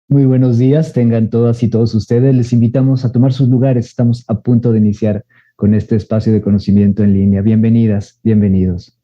Muy buenos días, tengan todas y todos ustedes. Les invitamos a tomar sus lugares. Estamos a punto de iniciar con este espacio de conocimiento en línea. Bienvenidas, bienvenidos.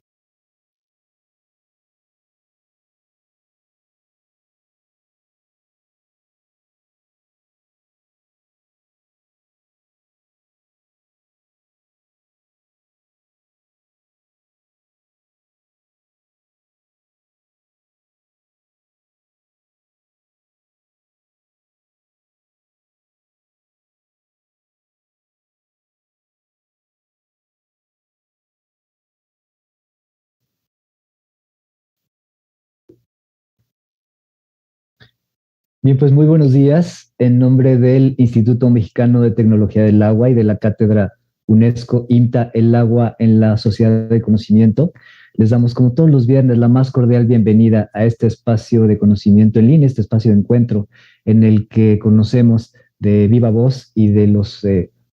Bien, pues muy buenos días. En nombre del Instituto Mexicano de Tecnología del Agua y de la Cátedra UNESCO IMTA El Agua en la Sociedad de Conocimiento, les damos como todos los viernes la más cordial bienvenida a este espacio de conocimiento en línea, este espacio de encuentro en el que conocemos de viva voz y de los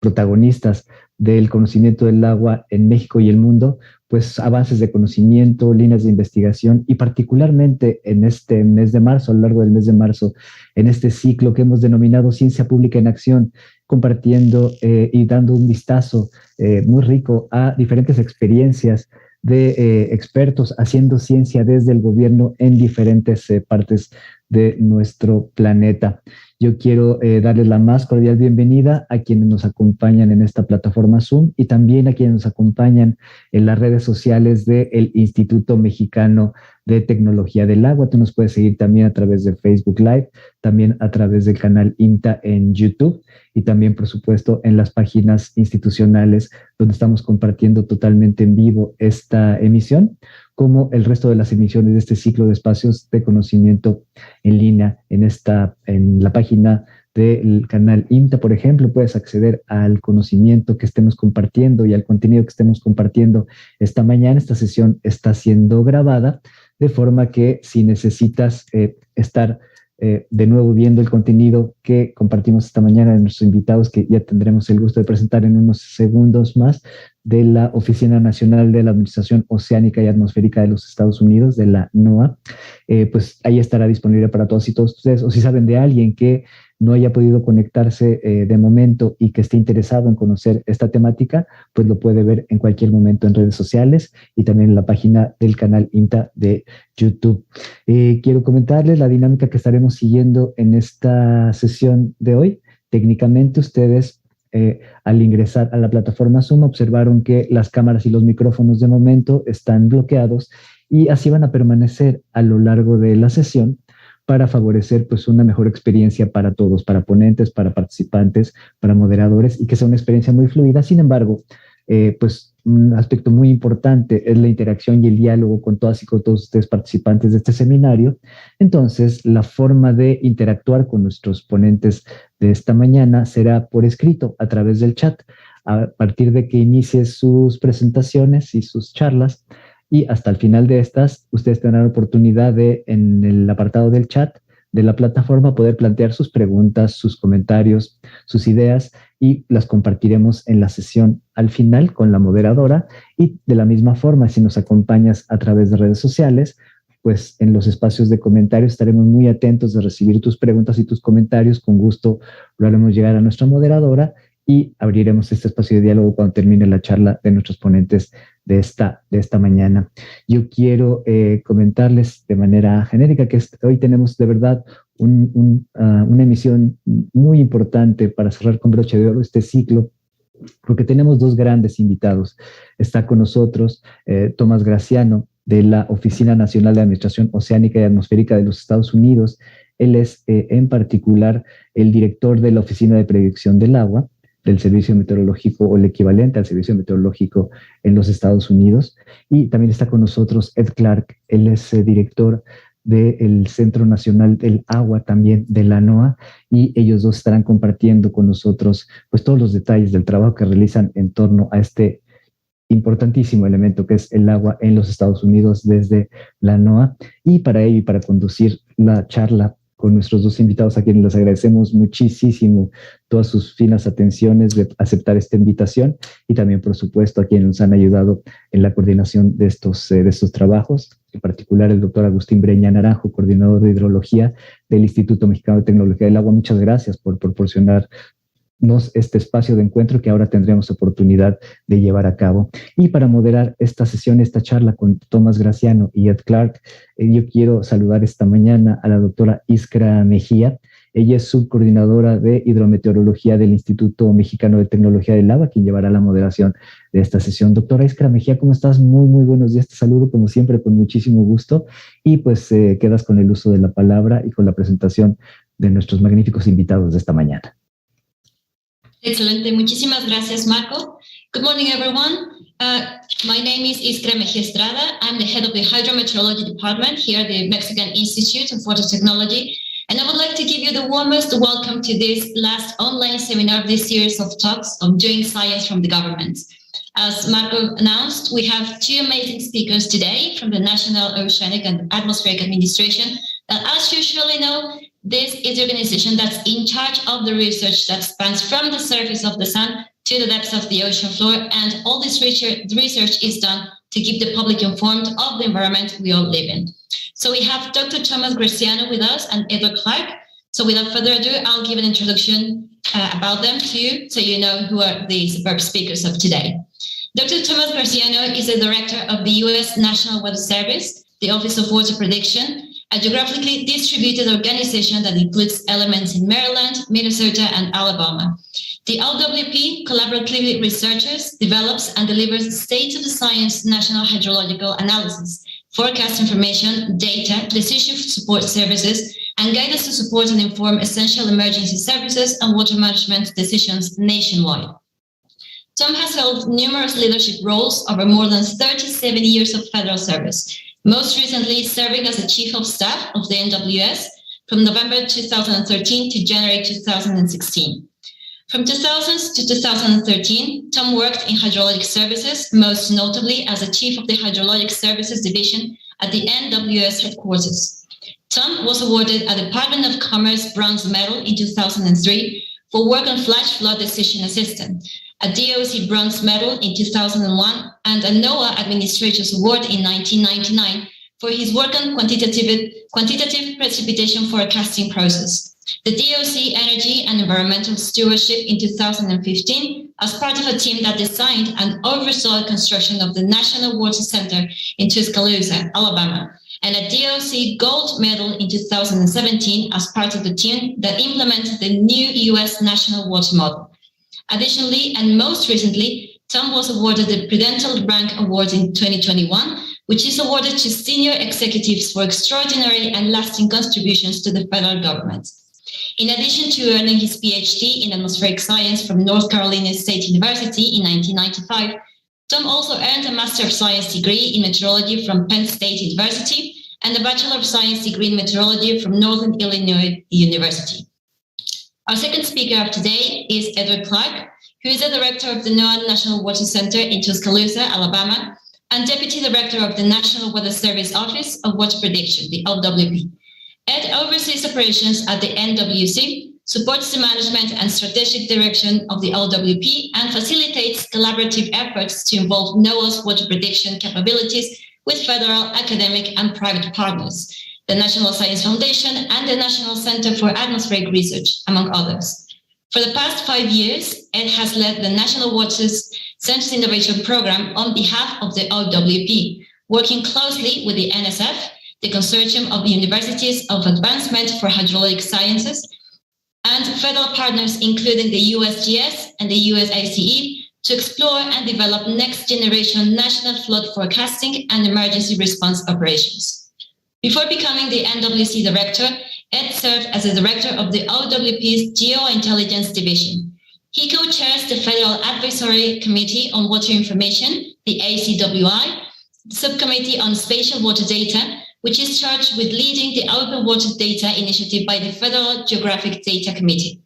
protagonistas del conocimiento del agua en México y el mundo, pues avances de conocimiento, líneas de investigación y particularmente en este mes de marzo, a lo largo del mes de marzo, en este ciclo que hemos denominado Ciencia, Pública en Acción, compartiendo y dando un vistazo muy rico a diferentes experiencias de expertos haciendo ciencia desde el gobierno en diferentes partes de nuestro planeta. Yo quiero darles la más cordial bienvenida a quienes nos acompañan en esta plataforma Zoom y también a quienes nos acompañan en las redes sociales del Instituto Mexicano de Tecnología del Agua. Tú nos puedes seguir también a través de Facebook Live, también a través del canal IMTA en YouTube y también, por supuesto, en las páginas institucionales donde estamos compartiendo totalmente en vivo esta emisión, como el resto de las emisiones de este ciclo de espacios de conocimiento en línea. En la página del canal IMTA, por ejemplo, puedes acceder al conocimiento que estemos compartiendo y al contenido que estemos compartiendo esta mañana. Esta sesión está siendo grabada, de forma que si necesitas estar de nuevo viendo el contenido que compartimos esta mañana de nuestros invitados, que ya tendremos el gusto de presentar en unos segundos más, de la Oficina Nacional de la Administración Oceánica y Atmosférica de los Estados Unidos, de la NOAA, pues ahí estará disponible para todos y todos ustedes. O si saben de alguien que no haya podido conectarse de momento y que esté interesado en conocer esta temática, pues lo puede ver en cualquier momento en redes sociales y también en la página del canal INTA de YouTube. Quiero comentarles la dinámica que estaremos siguiendo en esta sesión de hoy. Técnicamente ustedes al ingresar a la plataforma Zoom observaron que las cámaras y los micrófonos de momento están bloqueados y así van a permanecer a lo largo de la sesión para favorecer pues una mejor experiencia para todos, para ponentes, para participantes, para moderadores y que sea una experiencia muy fluida. Sin embargo, pues un aspecto muy importante es la interacción y el diálogo con todas y con todos ustedes participantes de este seminario. Entonces, la forma de interactuar con nuestros ponentes de esta mañana será por escrito a través del chat. A partir de que inicie sus presentaciones y sus charlas, y hasta el final de estas, ustedes tendrán la oportunidad de, en el apartado del chat de la plataforma, poder plantear sus preguntas, sus comentarios, sus ideas y las compartiremos en la sesión al final con la moderadora. Y de la misma forma, si nos acompañas a través de redes sociales, pues en los espacios de comentarios estaremos muy atentos de recibir tus preguntas y tus comentarios. Con gusto lo haremos llegar a nuestra moderadora y abriremos este espacio de diálogo cuando termine la charla de nuestros ponentes de esta mañana. Yo quiero comentarles de manera genérica que hoy tenemos de verdad una emisión muy importante para cerrar con broche de oro este ciclo, porque tenemos dos grandes invitados. Está con nosotros Tomás Graziano, de la Oficina Nacional de Administración Oceánica y Atmosférica de los Estados Unidos. Él es en particular el director de la Oficina de Predicción del Agua, del Servicio Meteorológico o el equivalente al Servicio Meteorológico en los Estados Unidos. Y también está con nosotros Ed Clark, él es director del Centro Nacional del Agua, también de la NOAA, y ellos dos estarán compartiendo con nosotros pues todos los detalles del trabajo que realizan en torno a este importantísimo elemento que es el agua en los Estados Unidos desde la NOAA. Y para ello y para conducir la charla con nuestros dos invitados, a quienes les agradecemos muchísimo todas sus finas atenciones de aceptar esta invitación, y también, por supuesto, a quienes nos han ayudado en la coordinación de estos trabajos, en particular el doctor Agustín Breña Naranjo, coordinador de hidrología del Instituto Mexicano de Tecnología del Agua. Muchas gracias por proporcionarnos este espacio de encuentro que ahora tendremos oportunidad de llevar a cabo. Y para moderar esta sesión, esta charla con Tomás Graziano y Ed Clark, yo quiero saludar esta mañana a la doctora Iskra Mejía. Ella es subcoordinadora de hidrometeorología del Instituto Mexicano de Tecnología del Agua, quien llevará la moderación de esta sesión. Doctora Iskra Mejía, ¿cómo estás? Muy buenos días. Te saludo como siempre con muchísimo gusto, y pues quedas con el uso de la palabra y con la presentación de nuestros magníficos invitados de esta mañana. Excelente. Muchísimas gracias, Marco. Good morning, everyone. My name is Iskra Mejía Estrada. I'm the head of the Hydrometeorology Department here at the Mexican Institute of Water Technology. And I would like to give you the warmest welcome to this last online seminar of this series of talks on doing science from the government. As Marco announced, we have two amazing speakers today from the National Oceanic and Atmospheric Administration that, as you surely know, this is the organization that's in charge of the research that spans from the surface of the sun to the depths of the ocean floor. And all this research is done to keep the public informed of the environment we all live in. So we have Dr. Thomas Graziano with us and Edward Clark. So without further ado, I'll give an introduction about them to you so you know who are the superb speakers of today. Dr. Thomas Graziano is the director of the U.S. National Weather Service, the Office of Water Prediction, a geographically distributed organization that includes elements in Maryland, Minnesota, and Alabama. The LWP collaboratively researches, develops, and delivers state-of-the-science national hydrological analysis, forecast information, data, decision support services, and guidance to support and inform essential emergency services and water management decisions nationwide. Tom has held numerous leadership roles over more than 37 years of federal service, most recently serving as the Chief of Staff of the NWS from November 2013 to January 2016. From 2000 to 2013, Tom worked in hydraulic services, most notably as the Chief of the Hydrologic Services Division at the NWS headquarters. Tom was awarded a Department of Commerce Bronze Medal in 2003 for work on flash flood decision assistant, a DOC Bronze Medal in 2001, and a NOAA Administrator's Award in 1999 for his work on quantitative precipitation forecasting process. The DOC Energy and Environmental Stewardship in 2015 as part of a team that designed and oversaw the construction of the National Water Center in Tuscaloosa, Alabama, and a DOC Gold Medal in 2017 as part of the team that implemented the new U.S. National Water Model. Additionally, and most recently, Tom was awarded the Prudential Rank Award in 2021, which is awarded to senior executives for extraordinary and lasting contributions to the federal government. In addition to earning his PhD in atmospheric science from North Carolina State University in 1995, Tom also earned a Master of Science degree in meteorology from Penn State University and a Bachelor of Science degree in meteorology from Northern Illinois University. Our second speaker of today is Edward Clark, who is the director of the NOAA National Water Center in Tuscaloosa, Alabama, and deputy director of the National Weather Service Office of Water Prediction, the LWP. Ed oversees operations at the NWC, supports the management and strategic direction of the LWP, and facilitates collaborative efforts to involve NOAA's water prediction capabilities with federal, academic, and private partners, the National Science Foundation, and the National Center for Atmospheric Research, among others. For the past 5 years, Ed has led the National Water's Center's Innovation Program on behalf of the LWP, working closely with the NSF, the Consortium of Universities of Advancement for Hydraulic Sciences, and federal partners including the USGS and the USACE to explore and develop next-generation national flood forecasting and emergency response operations. Before becoming the NWC director, Ed served as the director of the OWP's Geointelligence Division. He co-chairs the Federal Advisory Committee on Water Information, the ACWI, Subcommittee on Spatial Water Data, which is charged with leading the Open Water Data Initiative by the Federal Geographic Data Committee.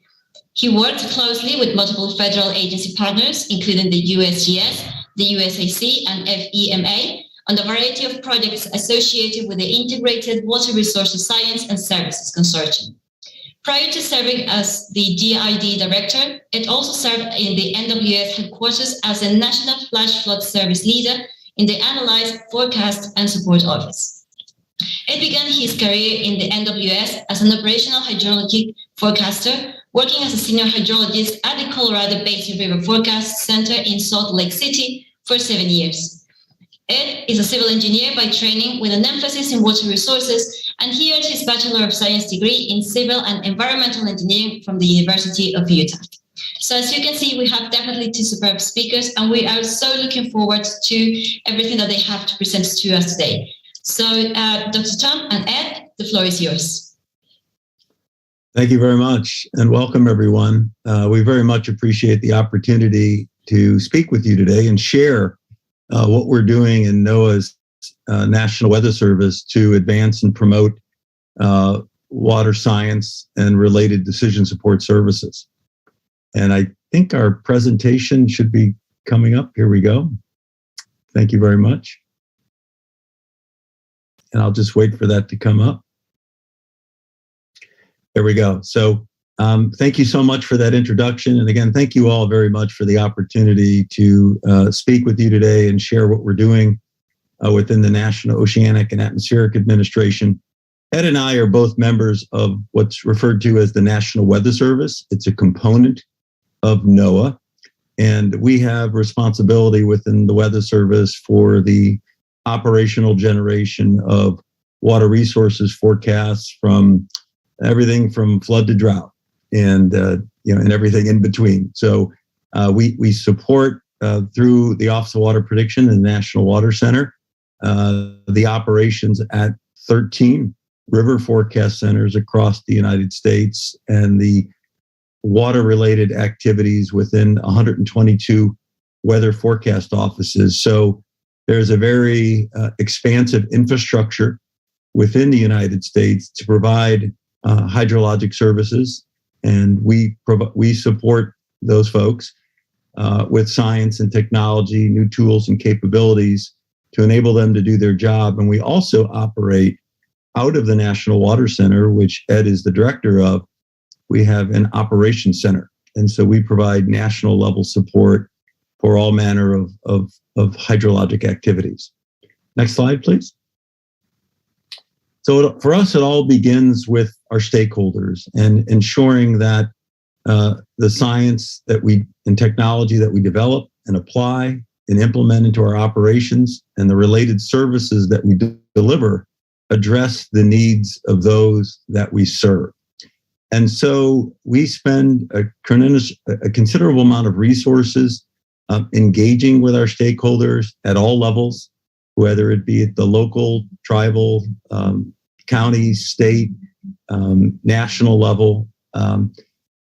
He worked closely with multiple federal agency partners, including the USGS, the USAC, and FEMA, on a variety of projects associated with the Integrated Water Resources Science and Services Consortium. Prior to serving as the DID director, it also served in the NWS headquarters as a National Flash Flood Service leader in the Analyze, Forecast, and Support Office. Ed began his career in the NWS as an operational hydrology forecaster, working as a senior hydrologist at the Colorado Basin River Forecast Center in Salt Lake City for 7 years. Ed is a civil engineer by training with an emphasis in water resources, and he earned his Bachelor of Science degree in Civil and Environmental Engineering from the University of Utah. So as you can see, we have definitely two superb speakers, and we are so looking forward to everything that they have to present to us today. So Dr. Tom and Ed, the floor is yours. Thank you very much, and welcome everyone. We very much appreciate the opportunity to speak with you today and share what we're doing in NOAA's National Weather Service to advance and promote water science and related decision support services. And I think our presentation should be coming up. Here we go. Thank you very much. And I'll just wait for that to come up. There we go. So thank you so much for that introduction. And again, thank you all very much for the opportunity to speak with you today and share what we're doing within the National Oceanic and Atmospheric Administration. Ed and I are both members of what's referred to as the National Weather Service. It's a component of NOAA, and we have responsibility within the Weather Service for the operational generation of water resources forecasts from everything from flood to drought, and and everything in between. So we support through the Office of Water Prediction and the National Water Center the operations at 13 river forecast centers across the United States and the water-related activities within 122 weather forecast offices. So there's a very expansive infrastructure within the United States to provide hydrologic services, and we support those folks with science and technology, new tools and capabilities to enable them to do their job. And we also operate out of the National Water Center, which Ed is the director of. We have an operations center, and so we provide national level support for all manner of hydrologic activities. Next slide, please. So for us, it all begins with our stakeholders and ensuring that the science and technology that we develop and apply and implement into our operations and the related services that we deliver address the needs of those that we serve. And so we spend a considerable amount of resources engaging with our stakeholders at all levels, whether it be at the local, tribal, county, state, national level.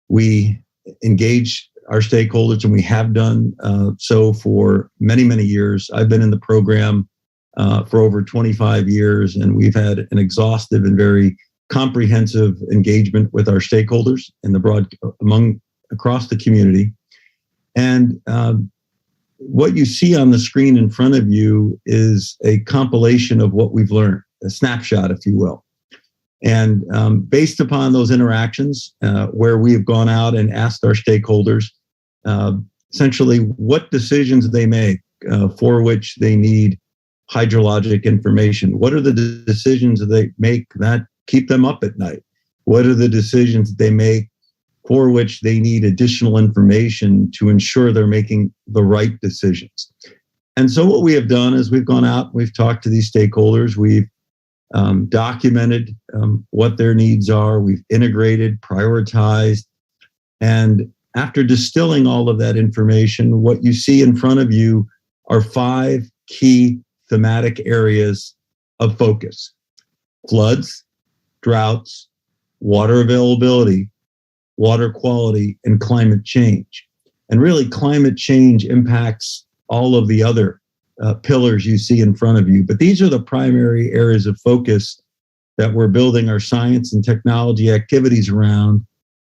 We engage our stakeholders, and we have done so for many, many years. I've been in the program for over 25 years, and we've had an exhaustive and very comprehensive engagement with our stakeholders and across the community. And what you see on the screen in front of you is a compilation of what we've learned, a snapshot, if you will. And based upon those interactions, where we have gone out and asked our stakeholders essentially what decisions they make for which they need hydrologic information. What are the decisions that they make that keep them up at night? What are the decisions they make for which they need additional information to ensure they're making the right decisions? And so what we have done is we've gone out, we've talked to these stakeholders, we've documented what their needs are, we've integrated, prioritized, and after distilling all of that information, what you see in front of you are 5 key thematic areas of focus: floods, droughts, water availability, water quality, and climate change. And really, climate change impacts all of the other pillars you see in front of you. But these are the primary areas of focus that we're building our science and technology activities around,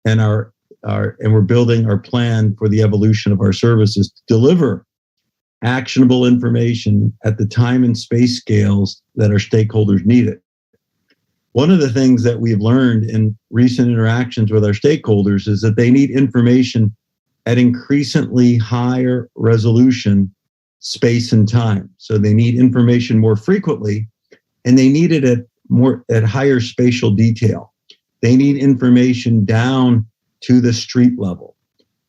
and we're building our plan for the evolution of our services to deliver actionable information at the time and space scales that our stakeholders need it. One of the things that we've learned in recent interactions with our stakeholders is that they need information at increasingly higher resolution, space and time. So they need information more frequently, and they need it at higher spatial detail. They need information down to the street level.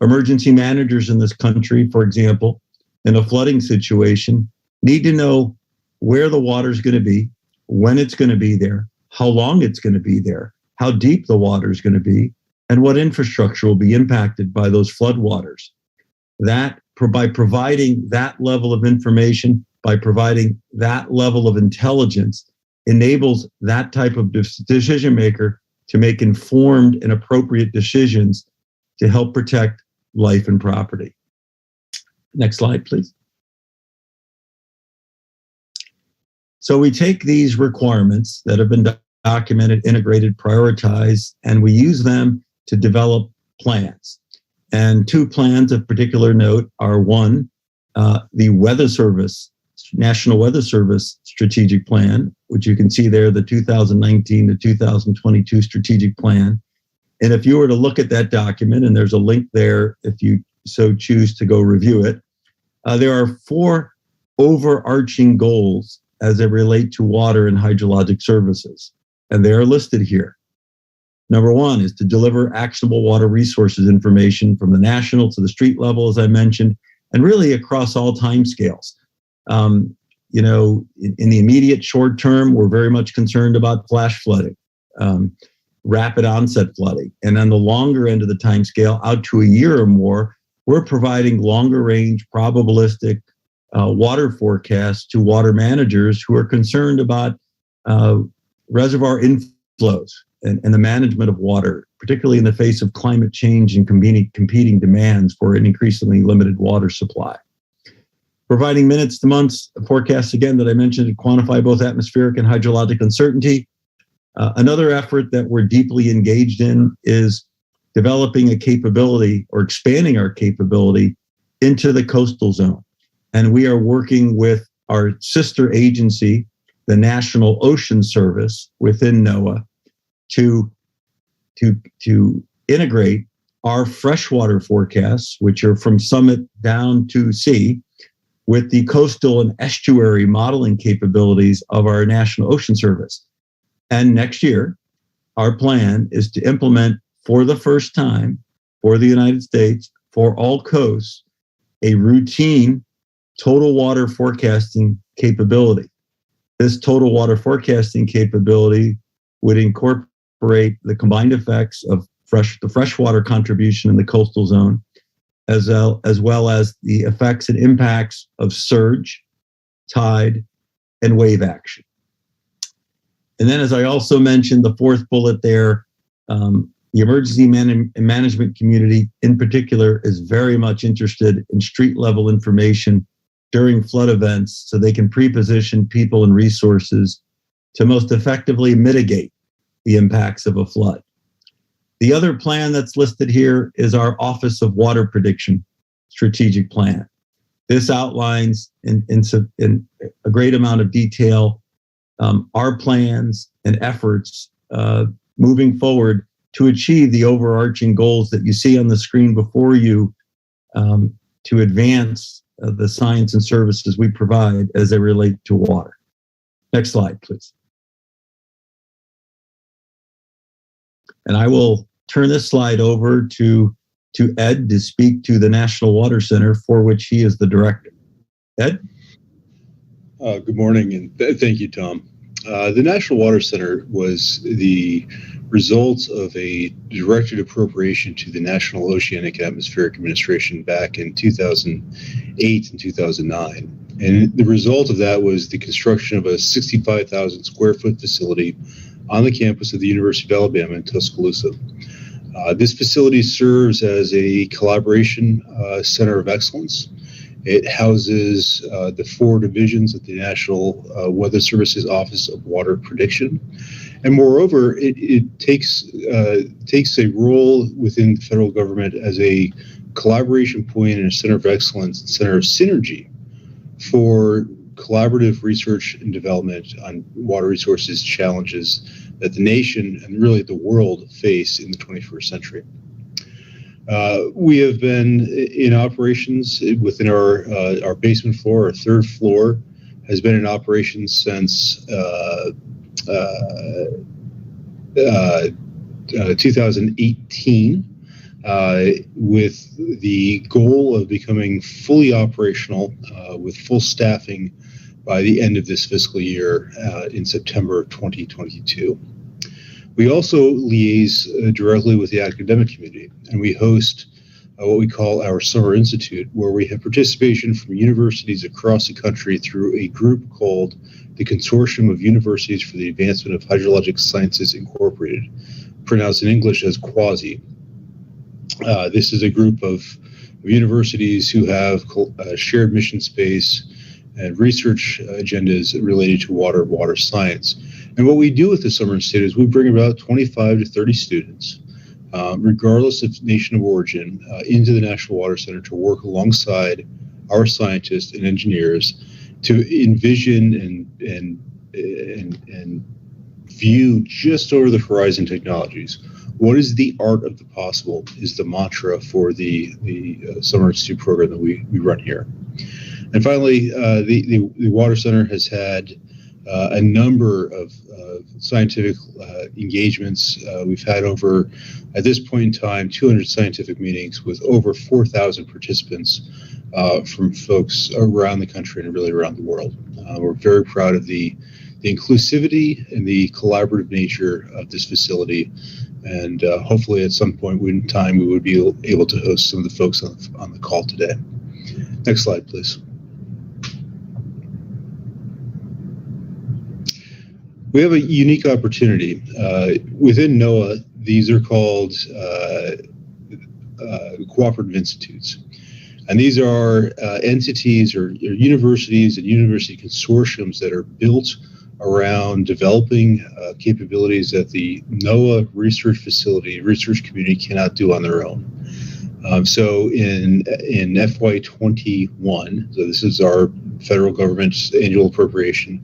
Emergency managers in this country, for example, in a flooding situation, need to know where the water is going to be, when it's going to be there, how long it's going to be there, how deep the water is going to be, and what infrastructure will be impacted by those floodwaters. That, by providing that level of information, by providing that level of intelligence, enables that type of decision maker to make informed and appropriate decisions to help protect life and property. Next slide, please. So we take these requirements that have been documented, integrated, prioritized, and we use them to develop plans. And two plans of particular note are one, the Weather Service, National Weather Service Strategic Plan, which you can see there, the 2019 to 2022 Strategic Plan. And if you were to look at that document, and there's a link there if you so choose to go review it, there are 4 overarching goals as they relate to water and hydrologic services, and they are listed here. Number 1 is to deliver actionable water resources information from the national to the street level, as I mentioned, and really across all timescales. In the immediate short term, we're very much concerned about flash flooding, rapid onset flooding. And on the longer end of the timescale, out to a year or more, we're providing longer range probabilistic water forecasts to water managers who are concerned about reservoir inflows and the management of water, particularly in the face of climate change and competing demands for an increasingly limited water supply. Providing minutes to months forecasts, again, that I mentioned, to quantify both atmospheric and hydrologic uncertainty. Another effort that we're deeply engaged in is developing a capability or expanding our capability into the coastal zone. And we are working with our sister agency, the National Ocean Service within NOAA, to integrate our freshwater forecasts, which are from summit down to sea, with the coastal and estuary modeling capabilities of our National Ocean Service. And next year, our plan is to implement for the first time for the United States, for all coasts, a routine total water forecasting capability. This total water forecasting capability would incorporate the combined effects of the freshwater contribution in the coastal zone, as well as the effects and impacts of surge, tide, and wave action. And then, as I also mentioned, the 4th bullet there, the emergency management community in particular is very much interested in street level information during flood events so they can pre-position people and resources to most effectively mitigate the impacts of a flood. The other plan that's listed here is our Office of Water Prediction Strategic Plan. This outlines in a great amount of detail our plans and efforts moving forward to achieve the overarching goals that you see on the screen before you to advance the science and services we provide as they relate to water. Next slide, please. And I will turn this slide over to Ed to speak to the National Water Center, for which he is the director. Ed? Good morning, and thank you, Tom. The National Water Center was the result of a directed appropriation to the National Oceanic and Atmospheric Administration back in 2008 and 2009. And the result of that was the construction of a 65,000 square foot facility on the campus of the University of Alabama in Tuscaloosa. This facility serves as a collaboration center of excellence. It houses the 4 divisions of the National Weather Service's Office of Water Prediction. And moreover, it takes a role within the federal government as a collaboration point and a center of excellence, center of synergy for collaborative research and development on water resources challenges that the nation and really the world face in the 21st century. We have been in operations within our basement floor. Our third floor has been in operation since 2018, with the goal of becoming fully operational with full staffing by the end of this fiscal year in September 2022. We also liaise directly with the academic community, and we host what we call our Summer Institute, where we have participation from universities across the country through a group called the Consortium of Universities for the Advancement of Hydrologic Sciences Incorporated, pronounced in English as QUASI. This is a group of universities who have shared mission space and research agendas related to water science. And what we do with the Summer Institute is we bring about 25 to 30 students, regardless of nation of origin, into the National Water Center to work alongside our scientists and engineers to envision and view just over the horizon technologies. What is the art of the possible is the mantra for the Summer Institute program that we run here. And finally, the Water Center has had a number of scientific engagements. We've had over, at this point in time, 200 scientific meetings with over 4,000 participants from folks around the country and really around the world. We're very proud of the inclusivity and the collaborative nature of this facility. And hopefully at some point in time, we would be able to host some of the folks on the call today. Next slide, please. We have a unique opportunity. Within NOAA, these are called cooperative institutes. And these are entities or universities and university consortiums that are built around developing capabilities that the NOAA research community cannot do on their own. So in FY21, so this is our federal government's annual appropriation,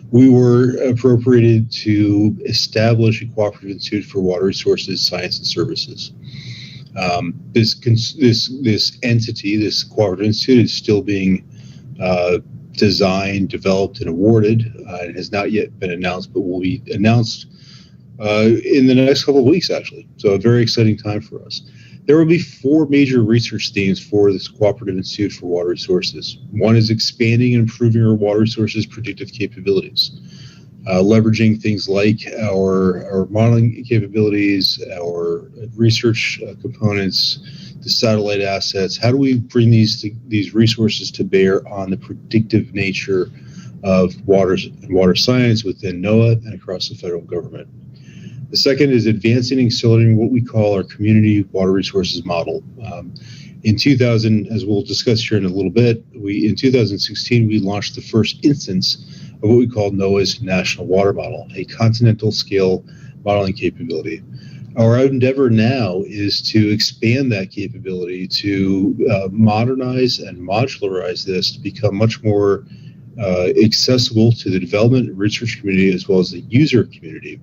we were appropriated to establish a cooperative institute for water resources, science, and services. This entity, this cooperative institute, is still being designed, developed, and awarded. It has not yet been announced, but will be announced in the next couple of weeks, actually. So a very exciting time for us. There will be 4 major research themes for this Cooperative Institute for Water Resources. One is expanding and improving our water resources predictive capabilities, leveraging things like our modeling capabilities, our research components, the satellite assets. How do we bring these resources to bear on the predictive nature of water science within NOAA and across the federal government? The second is advancing and accelerating what we call our community water resources model. In 2000, as we'll discuss here in a little bit, in 2016, we launched the first instance of what we call NOAA's National Water Model, a continental scale modeling capability. Our endeavor now is to expand that capability to modernize and modularize this to become much more accessible to the development and research community as well as the user community.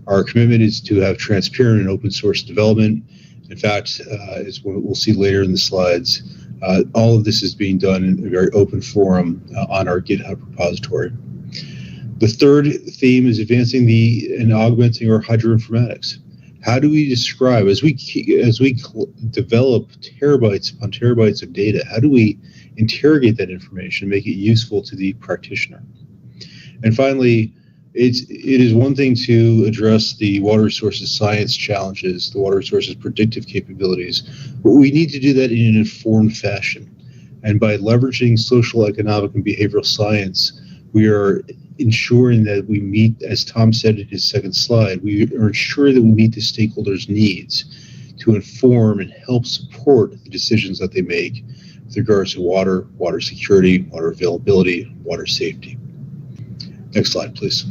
Our commitment is to have transparent and open source development. In fact, as we'll see later in the slides, all of this is being done in a very open forum on our GitHub repository. The third theme is advancing and augmenting our hydroinformatics. How do we describe, as we develop terabytes upon terabytes of data, how do we interrogate that information and make it useful to the practitioner? And finally, it is one thing to address the water resources science challenges, the water resources predictive capabilities, but we need to do that in an informed fashion. And by leveraging social, economic, and behavioral science, we are ensuring that we meet, as Tom said in his second slide, we are ensuring that we meet the stakeholders' needs to inform and help support the decisions that they make with regards to water security, water availability, water safety. Next slide, please.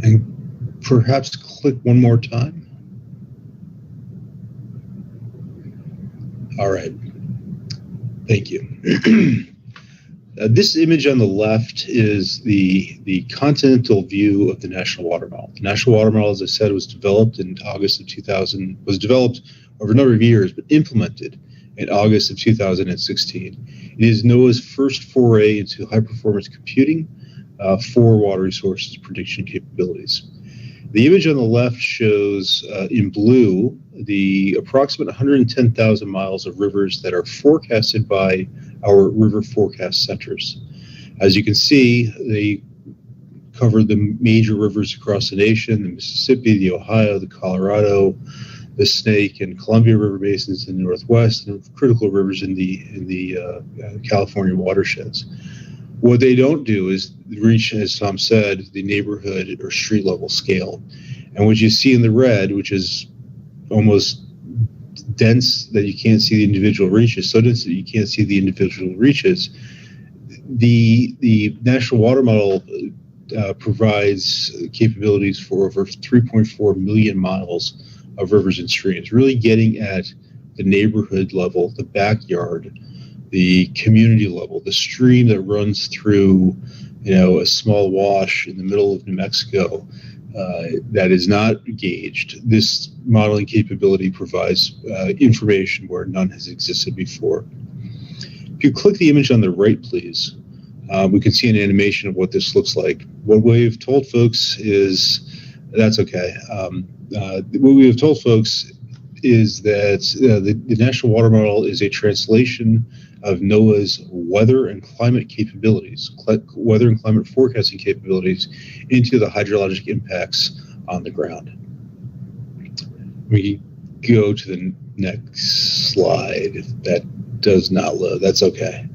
And perhaps click one more time. All right. Thank you. This image on the left is the continental view of the National Water Model. The National Water Model, as I said, was developed in August of 2000, was developed over a number of years, but implemented in August of 2016. It is NOAA's first foray into high-performance computing for water resources prediction capabilities. The image on the left shows in blue the approximate 110,000 miles of rivers that are forecasted by our river forecast centers. As you can see, they cover the major rivers across the nation: the Mississippi, the Ohio, the Colorado, the Snake and Columbia River basins in the Northwest, and critical rivers in the California watersheds. What they don't do is reach, as Tom said, the neighborhood or street level scale. And what you see in the red, which is almost dense that you can't see the individual reaches, so dense that you can't see the individual reaches, the National Water Model provides capabilities for over 3.4 million miles of rivers and streams, really getting at the neighborhood level, the backyard, the community level, the stream that runs through, a small wash in the middle of New Mexico that is not gauged. This modeling capability provides information where none has existed before. If you click the image on the right, please, we can see an animation of what this looks like. What we've told folks is, that's okay. What we have told folks is that the National Water Model is a translation of NOAA's weather and climate capabilities, weather and climate forecasting capabilities, into the hydrologic impacts on the ground. We go to the next slide. If that does not load, that's okay.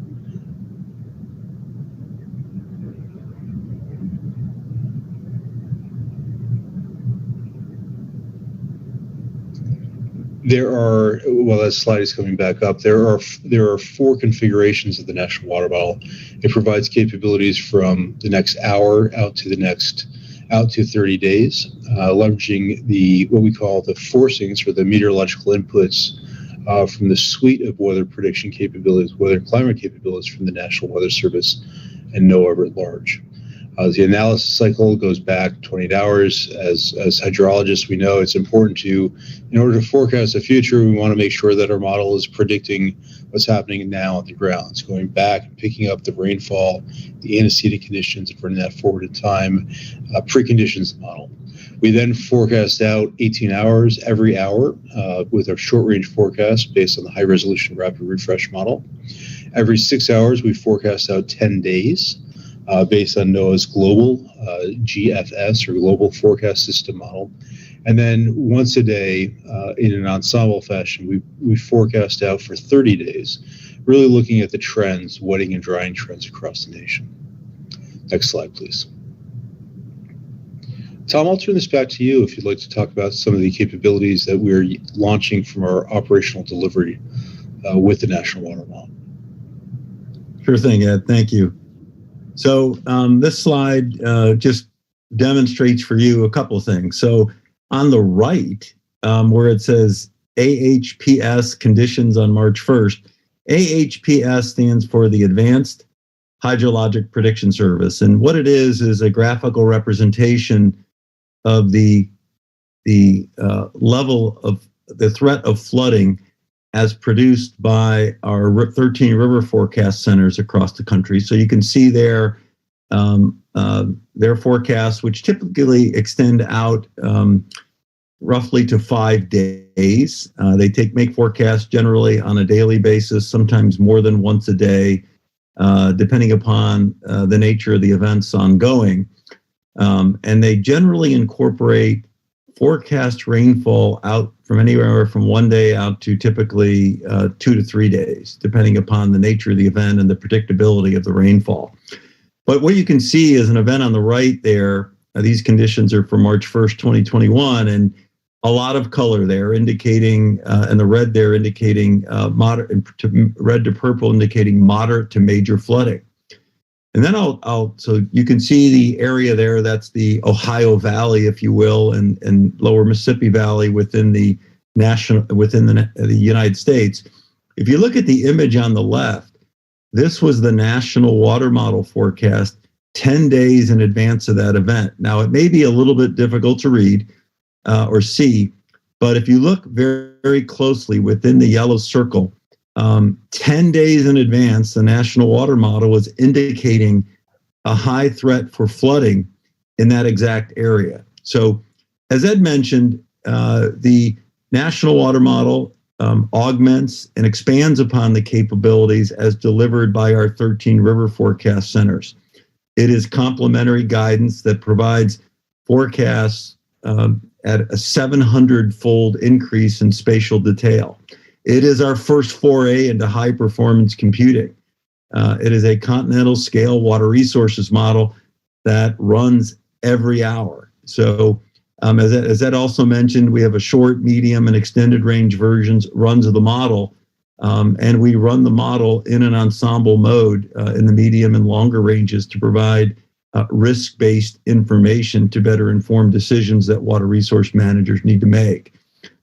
There are, well, that slide is coming back up. There are 4 configurations of the National Water Model. It provides capabilities from the next hour out to 30 days, leveraging what we call the forcings, or the meteorological inputs from the suite of weather prediction capabilities, weather and climate capabilities from the National Weather Service and NOAA at large. The analysis cycle goes back 28 hours. As hydrologists, we know it's important in order to forecast the future, we want to make sure that our model is predicting what's happening now on the ground. It's going back and picking up the rainfall, the antecedent conditions, and running that forward in time, preconditions the model. We then forecast out 18 hours every hour with our short-range forecast based on the high-resolution rapid refresh model. Every 6 hours, we forecast out 10 days. Based on NOAA's global GFS, or Global Forecast System model. And then once a day, in an ensemble fashion, we forecast out for 30 days, really looking at the trends, wetting and drying trends across the nation. Next slide, please. Tom, I'll turn this back to you if you'd like to talk about some of the capabilities that we're launching from our operational delivery with the National Water Model. Sure thing, Ed. Thank you. So this slide just demonstrates for you a couple of things. So on the right, where it says AHPS conditions on March 1st, AHPS stands for the Advanced Hydrologic Prediction Service. And what it is a graphical representation of the level of the threat of flooding as produced by our 13 river forecast centers across the country. So you can see their forecasts, which typically extend out roughly to 5 days. They make forecasts generally on a daily basis, sometimes more than once a day, depending upon the nature of the events ongoing. And they generally incorporate forecast rainfall out from anywhere from 1 day out to typically 2 to 3 days, depending upon the nature of the event and the predictability of the rainfall. But what you can see is an event on the right there. These conditions are for March 1st, 2021, and a lot of color there indicating, and the red there indicating moderate, red to purple indicating moderate to major flooding. And then so you can see the area there, that's the Ohio Valley, if you will, and lower Mississippi Valley within the United States. if you look at the image on the left, this was the national water model forecast 10 days in advance of that event. Now, it may be a little bit difficult to read or see, but if you look very, very closely within the yellow circle, 10 days in advance, the national water model was indicating a high threat for flooding in that exact area. So, as Ed mentioned, the national water model augments and expands upon the capabilities as delivered by our 13 river forecast centers. It is complementary guidance that provides forecasts at a 700-fold increase in spatial detail. It is our first foray into high-performance computing. It is a continental scale water resources model that runs every hour. So as Ed also mentioned, we have a short, medium, and extended range runs of the model, and we run the model in an ensemble mode in the medium and longer ranges to provide risk-based information to better inform decisions that water resource managers need to make.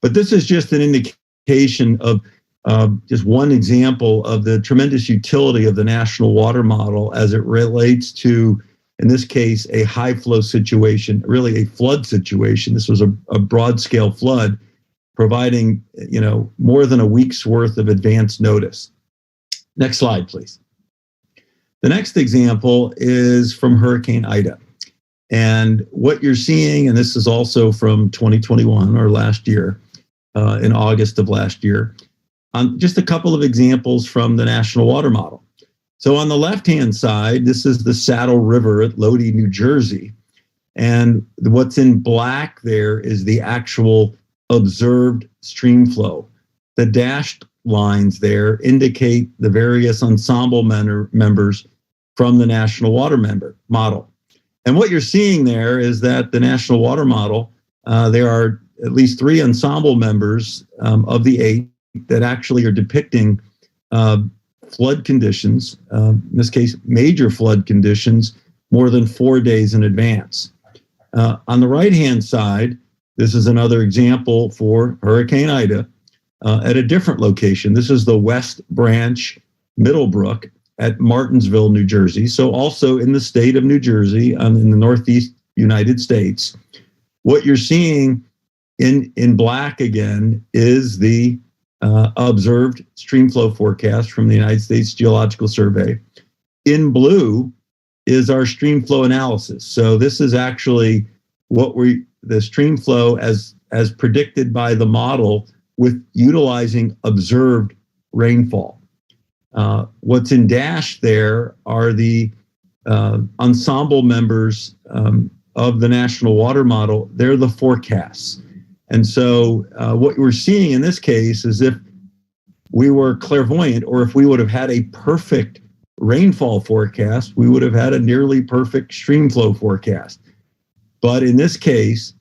But this is just an indication of just one example of the tremendous utility of the national water model as it relates to, in this case, a high flow situation, really a flood situation. This was a broad scale flood, providing more than a week's worth of advance notice. Next slide, please. The next example is from Hurricane Ida. And what you're seeing, and this is also from 2021 or last year, in August of last year, just a couple of examples from the National Water Model. So on the left-hand side, this is the Saddle River at Lodi, New Jersey. And what's in black there is the actual observed stream flow. The dashed lines there indicate the various ensemble members from the National Water Model. And what you're seeing there is that the National Water Model, there are at least 3 ensemble members of the 8 that actually are depicting flood conditions, in this case, major flood conditions, more than 4 days in advance. On the right-hand side, this is another example for Hurricane Ida at a different location. This is the West Branch Middlebrook at Martinsville, New Jersey. So also in the state of New Jersey, in the Northeast United States. What you're seeing in black again is the observed stream flow forecast from the United States Geological Survey. In blue is our stream flow analysis. So this is actually the stream flow as predicted by the model with utilizing observed rainfall. What's in dash there are the ensemble members of the National Water Model. They're the forecasts. And so what we're seeing in this case is if we were clairvoyant, or if we would have had a perfect rainfall forecast, we would have had a nearly perfect stream flow forecast. But in this case,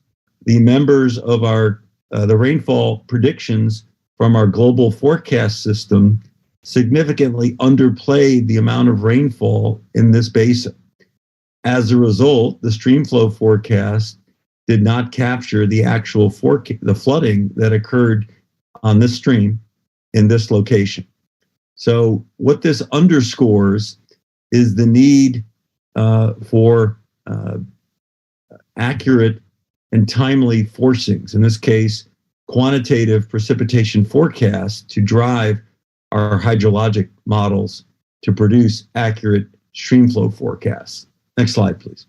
the members of our the rainfall predictions from our global forecast system significantly underplayed the amount of rainfall in this basin. As a result, the stream flow forecast did not capture the actual the flooding that occurred on this stream in this location. So what this underscores is the need for accurate and timely forcings, in this case, quantitative precipitation forecasts to drive our hydrologic models to produce accurate stream flow forecasts. Next slide, please.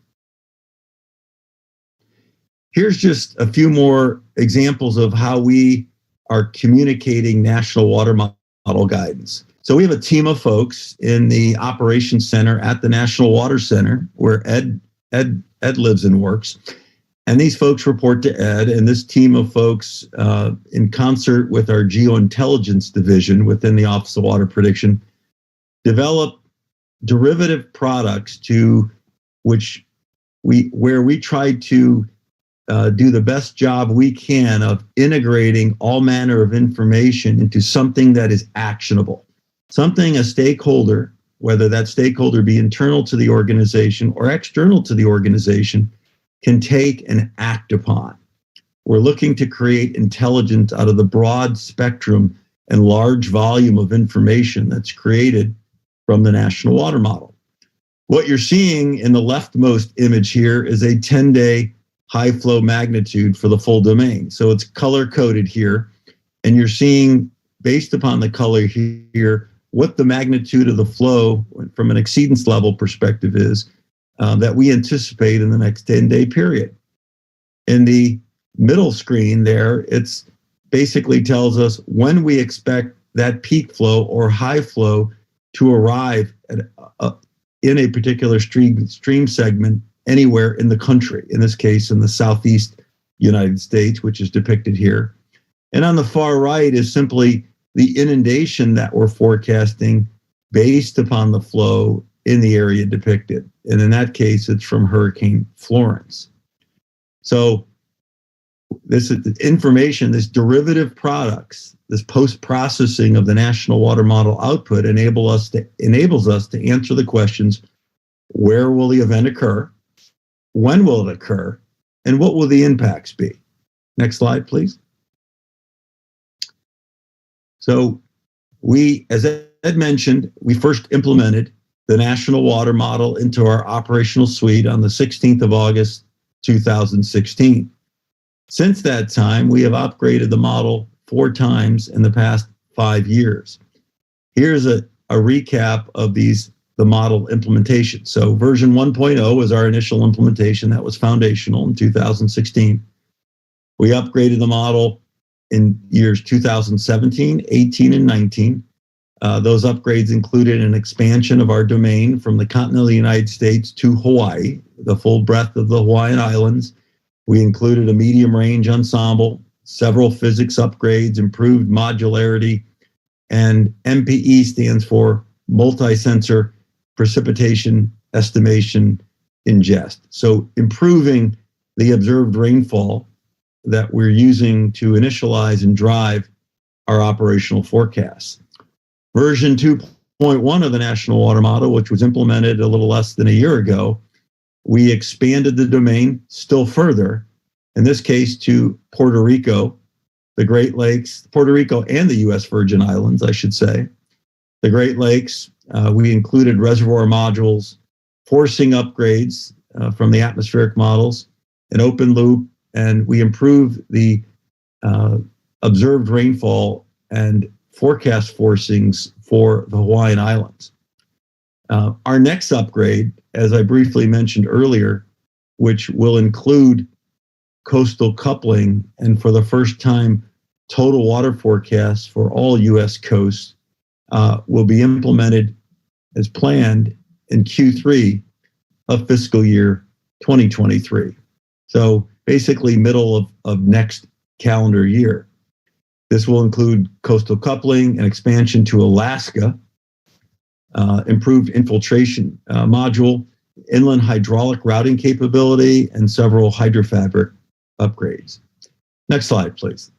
Here's just a few more examples of how we are communicating National Water Model guidance. So we have a team of folks in the Operations Center at the National Water Center, where Ed lives and works. And these folks report to Ed, and this team of folks, in concert with our Geointelligence Division within the Office of Water Prediction, develop derivative products where we try to do the best job we can of integrating all manner of information into something that is actionable, something a stakeholder, whether that stakeholder be internal to the organization or external to the organization, can take and act upon. We're looking to create intelligence out of the broad spectrum and large volume of information that's created from the national water model. What you're seeing in the leftmost image here is a 10-day high flow magnitude for the full domain. So it's color coded here, and you're seeing, based upon the color here, what the magnitude of the flow from an exceedance level perspective is that we anticipate in the next 10-day period. In the middle screen there, it's basically tells us when we expect that peak flow or high flow to arrive at in a particular stream segment anywhere in the country, in this case in the southeast United States, which is depicted here. And on the far right is simply the inundation that we're forecasting based upon the flow in the area depicted. And in that case, it's from Hurricane Florence. So this information, this derivative products, this post-processing of the national water model output enables us to answer the questions: where will the event occur? When will it occur? And what will the impacts be? Next slide, please. So we, as Ed mentioned, we first implemented the national water model into our operational suite on the 16th of August, 2016. Since that time, we have upgraded the model 4 times in the past 5 years. Here's a recap of the model implementation. So version 1.0 was our initial implementation that was foundational in 2016. We upgraded the model in years 2017, 18, and 19. Those upgrades included an expansion of our domain from the continental United States to Hawaii, the full breadth of the Hawaiian Islands. We included a medium range ensemble, several physics upgrades, improved modularity, and MPE stands for multi-sensor precipitation estimation ingest. So improving the observed rainfall that we're using to initialize and drive our operational forecasts. Version 2.1 of the National Water Model, which was implemented a little less than a year ago, we expanded the domain still further, in this case to Puerto Rico, the Great Lakes, Puerto Rico and the U.S. Virgin Islands, I should say. The Great Lakes, we included reservoir modules, forcing upgrades from the atmospheric models, an open loop, and we improved the observed rainfall and forecast forcings for the Hawaiian Islands. Our next upgrade, as I briefly mentioned earlier, which will include coastal coupling and for the first time total water forecasts for all U.S. coasts, will be implemented as planned in Q3 of fiscal year 2023. So basically middle of next calendar year. This will include coastal coupling and expansion to Alaska, improved infiltration module, inland hydraulic routing capability, and several hydrofabric upgrades. Next slide, please.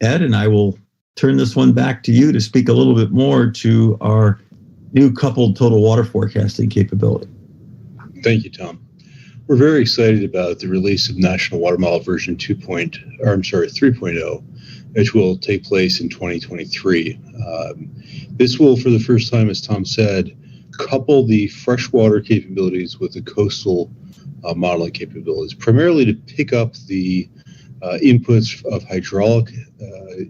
Ed, and I will turn this one back to you to speak a little bit more to our new coupled total water forecasting capability. Thank you, Tom. We're very excited about the release of National Water Model version 3.0, which will take place in 2023. This will, for the first time, as Tom said, couple the freshwater capabilities with the coastal modeling capabilities, primarily to pick up the inputs of hydraulic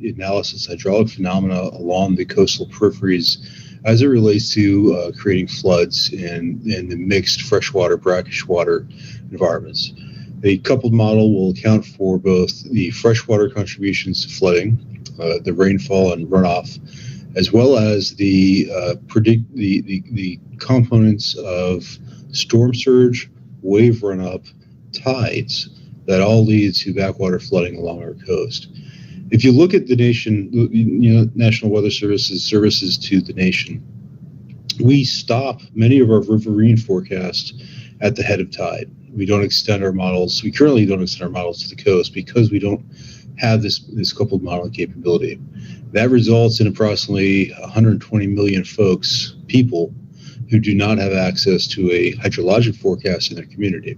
analysis, hydraulic phenomena along the coastal peripheries as it relates to creating floods in the mixed freshwater, brackish water environments. A coupled model will account for both the freshwater contributions to flooding, the rainfall and runoff, as well as the components of storm surge, wave run-up, tides that all lead to backwater flooding along our coast. If you look at the nation, National Weather services to the nation, we stop many of our riverine forecasts at the head of tide. We don't extend our models. We currently don't extend our models to the coast because we don't have this coupled modeling capability. That results in approximately 120 million people who do not have access to a hydrologic forecast in their community.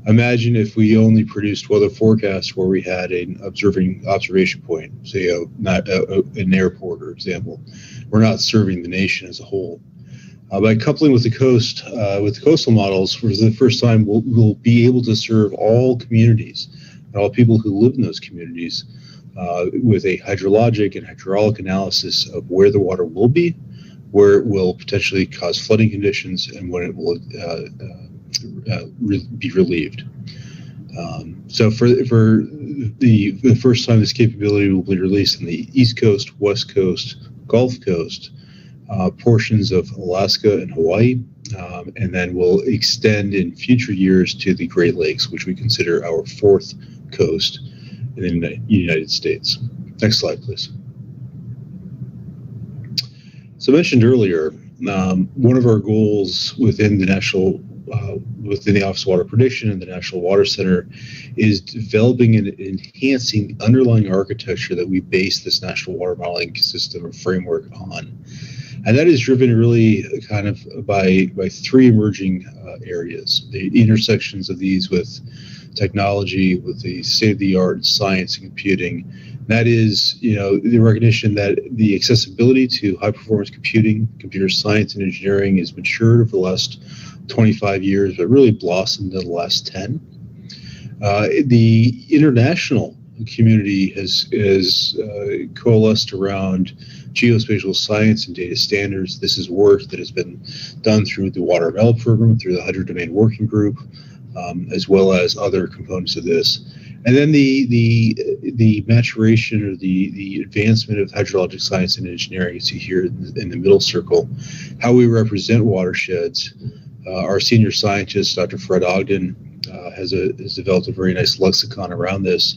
Imagine if we only produced weather forecasts where we had an observation point, say an airport, for example. We're not serving the nation as a whole. By coupling with the coast, with the coastal models, for the first time, we'll be able to serve all communities and all people who live in those communities with a hydrologic and hydraulic analysis of where the water will be, where it will potentially cause flooding conditions, and when it will be relieved. So for the first time, this capability will be released on the East Coast, West Coast, Gulf Coast, portions of Alaska and Hawaii, and then will extend in future years to the Great Lakes, which we consider our fourth coast in the United States. Next slide, please. So I mentioned earlier, one of our goals within the within the Office of Water Prediction and the National Water Center is developing and enhancing the underlying architecture that we base this national water modeling system or framework on. And that is driven really kind of by three emerging areas. The intersections of these with technology, with the state-of-the-art science and computing. That is, the recognition that the accessibility to high-performance computing, computer science and engineering is matured over the last 25 years, but really blossomed in the last 10. The international community has coalesced around geospatial science and data standards. This is work that has been done through the Water ML program, through the Hydro Domain Working Group, as well as other components of this. And then the maturation or the advancement of hydrologic science and engineering, you see here in the middle circle, how we represent watersheds. Our senior scientist, Dr. Fred Ogden, has developed a very nice lexicon around this.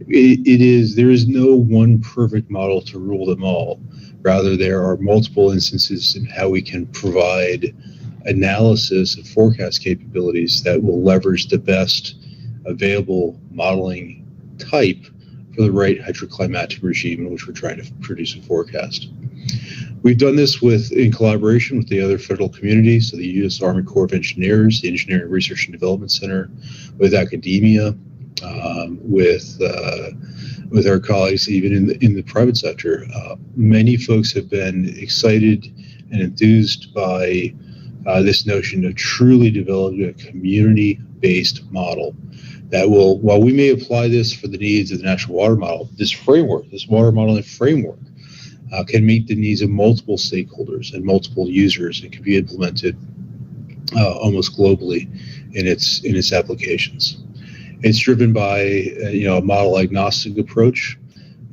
There is no one perfect model to rule them all. Rather, there are multiple instances in how we can provide analysis and forecast capabilities that will leverage the best available modeling type for the right hydroclimatic regime in which we're trying to produce a forecast. We've done this in collaboration with the other federal communities, so the U.S. Army Corps of Engineers, the Engineering Research and Development Center, with academia, with our colleagues even in the private sector. Many folks have been excited and enthused by this notion of truly developing a community-based model that will, while we may apply this for the needs of the national water model, this framework, this water modeling framework, can meet the needs of multiple stakeholders and multiple users and can be implemented almost globally in its applications. It's driven by a model agnostic approach.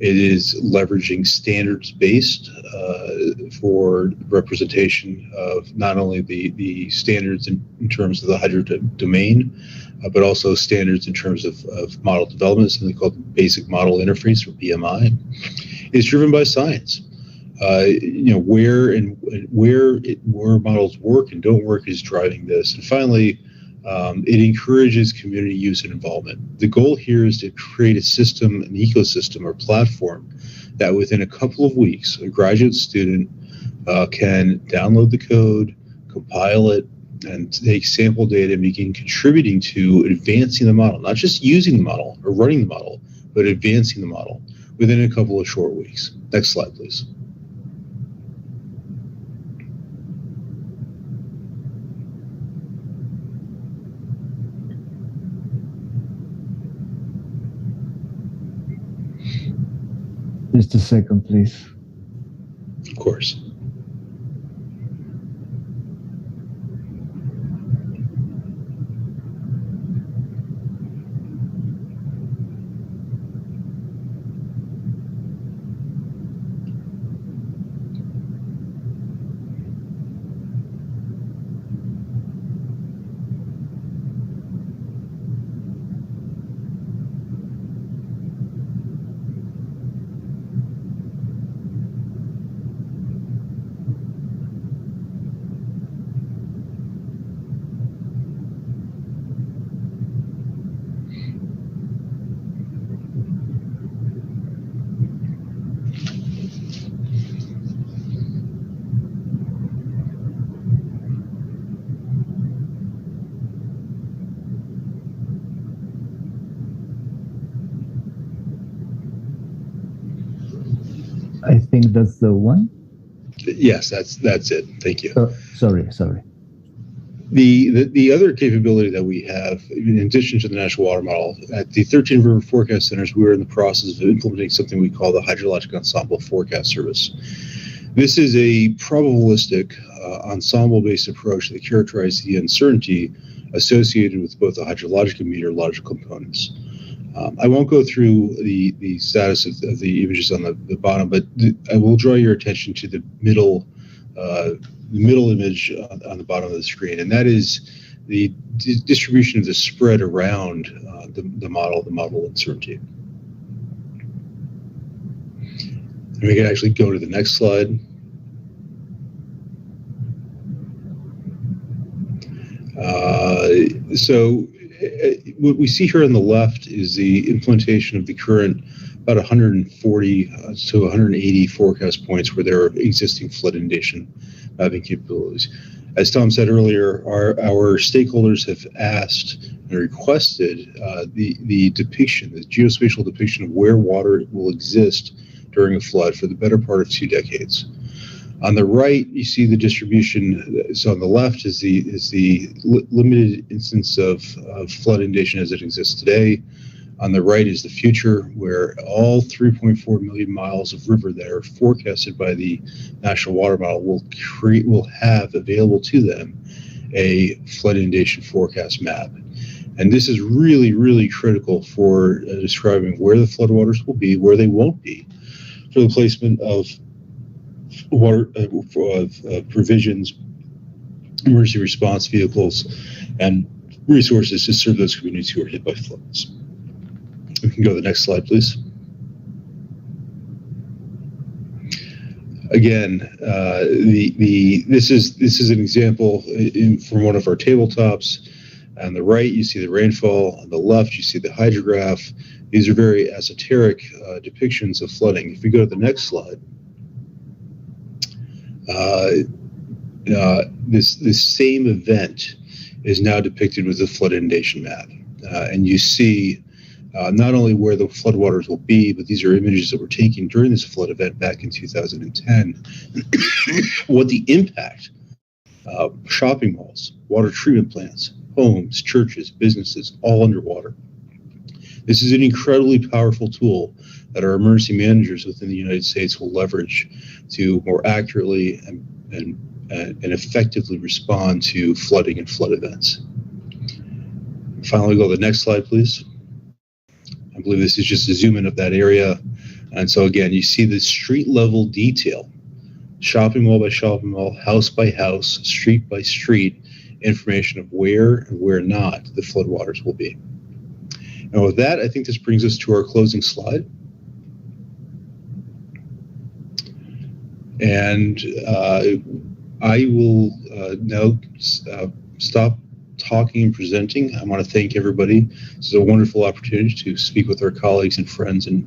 It is leveraging standards-based for representation of not only the standards in terms of the hydro domain, but also standards in terms of model development, something called the Basic Model Interface, or BMI. It's driven by science. Where models work and don't work is driving this. And finally, it encourages community use and involvement. The goal here is to create a system, an ecosystem or platform that within a couple of weeks, a graduate student can download the code, compile it, and take sample data and begin contributing to advancing the model, not just using the model or running the model, but advancing the model within a couple of short weeks. Next slide, please. Just a second, please. Of course. I think that's the one. Yes, that's it. Thank you. Sorry. The other capability that we have, in addition to the National Water Model, at the 13 River Forecast Centers, we're in the process of implementing something we call the Hydrologic Ensemble Forecast Service. This is a probabilistic ensemble-based approach that characterizes the uncertainty associated with both the hydrologic and meteorological components. I won't go through the status of the images on the bottom, but I will draw your attention to the middle image on the bottom of the screen, and that is the distribution of the spread around the model uncertainty. And we can actually go to the next slide. So what we see here on the left is the implementation of the current about 140 to 180 forecast points where there are existing flood inundation mapping capabilities. As Tom said earlier, our stakeholders have asked and requested the depiction, the geospatial depiction of where water will exist during a flood for the better part of 2 decades. On the right, you see the distribution. So on the left is the limited instance of flood inundation as it exists today. On the right is the future, where all 3.4 million miles of river that are forecasted by the National Water Model will have available to them a flood inundation forecast map. And this is really, really critical for describing where the floodwaters will be, where they won't be, for the placement of water provisions, emergency response vehicles, and resources to serve those communities who are hit by floods. We can go to the next slide, please. Again, this is an example from one of our tabletops. On the right, you see the rainfall. On the left, you see the hydrograph. These are very esoteric depictions of flooding. If we go to the next slide, this same event is now depicted with the flood inundation map. And you see not only where the floodwaters will be, but these are images that were taken during this flood event back in 2010. What the impact of shopping malls, water treatment plants, homes, churches, businesses, all underwater. This is an incredibly powerful tool that our emergency managers within the United States will leverage to more accurately and effectively respond to flooding and flood events. Finally, go to the next slide, please. I believe this is just a zoom in of that area. And so again, you see the street level detail, shopping mall by shopping mall, house by house, street by street, information of where and where not the floodwaters will be. And with that, I think this brings us to our closing slide. And I will now stop talking and presenting. I want to thank everybody. This is a wonderful opportunity to speak with our colleagues and friends in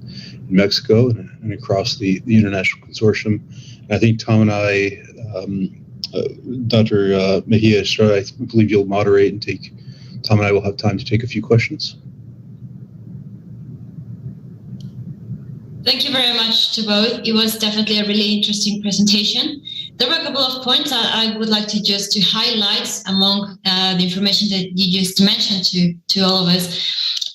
Mexico and across the international consortium. And I think Tom and I, Dr. Mejia Estrada, I believe you'll moderate and Tom and I will have time to take a few questions. Thank you very much to both. It was definitely a really interesting presentation. There were a couple of points I would like to highlight among the information that you just mentioned to all of us.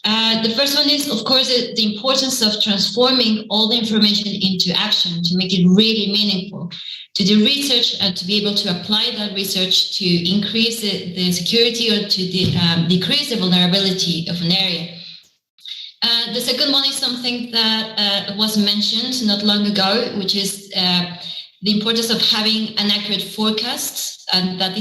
The first one is, of course, the importance of transforming all the information into action to make it really meaningful, to do research and to be able to apply that research to increase the security or to decrease the vulnerability of an area. The second one is something that was mentioned not long ago, which is the importance of having an accurate forecast, and that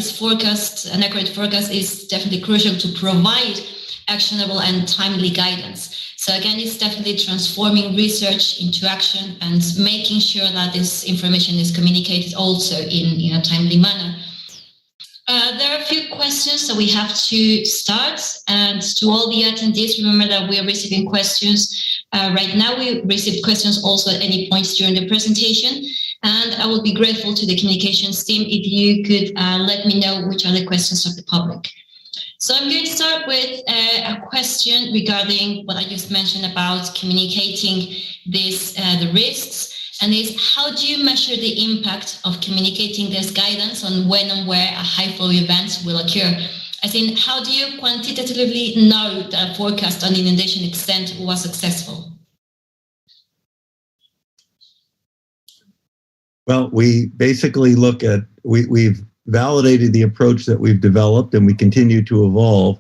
an accurate forecast is definitely crucial to provide actionable and timely guidance. So again, it's definitely transforming research into action and making sure that this information is communicated also in a timely manner. There are a few questions that we have to start, and to all the attendees, remember that we are receiving questions right now. We received questions also at any points during the presentation, and I would be grateful to the communications team if you could let me know which are the questions of the public. So I'm going to start with a question regarding what I just mentioned about communicating the risks. and is how do you measure the impact of communicating this guidance on when and where a high flow event will occur? As in, how do you quantitatively know that a forecast on inundation extent was successful? Well, we basically look at, we've validated the approach that we've developed, and we continue to evolve,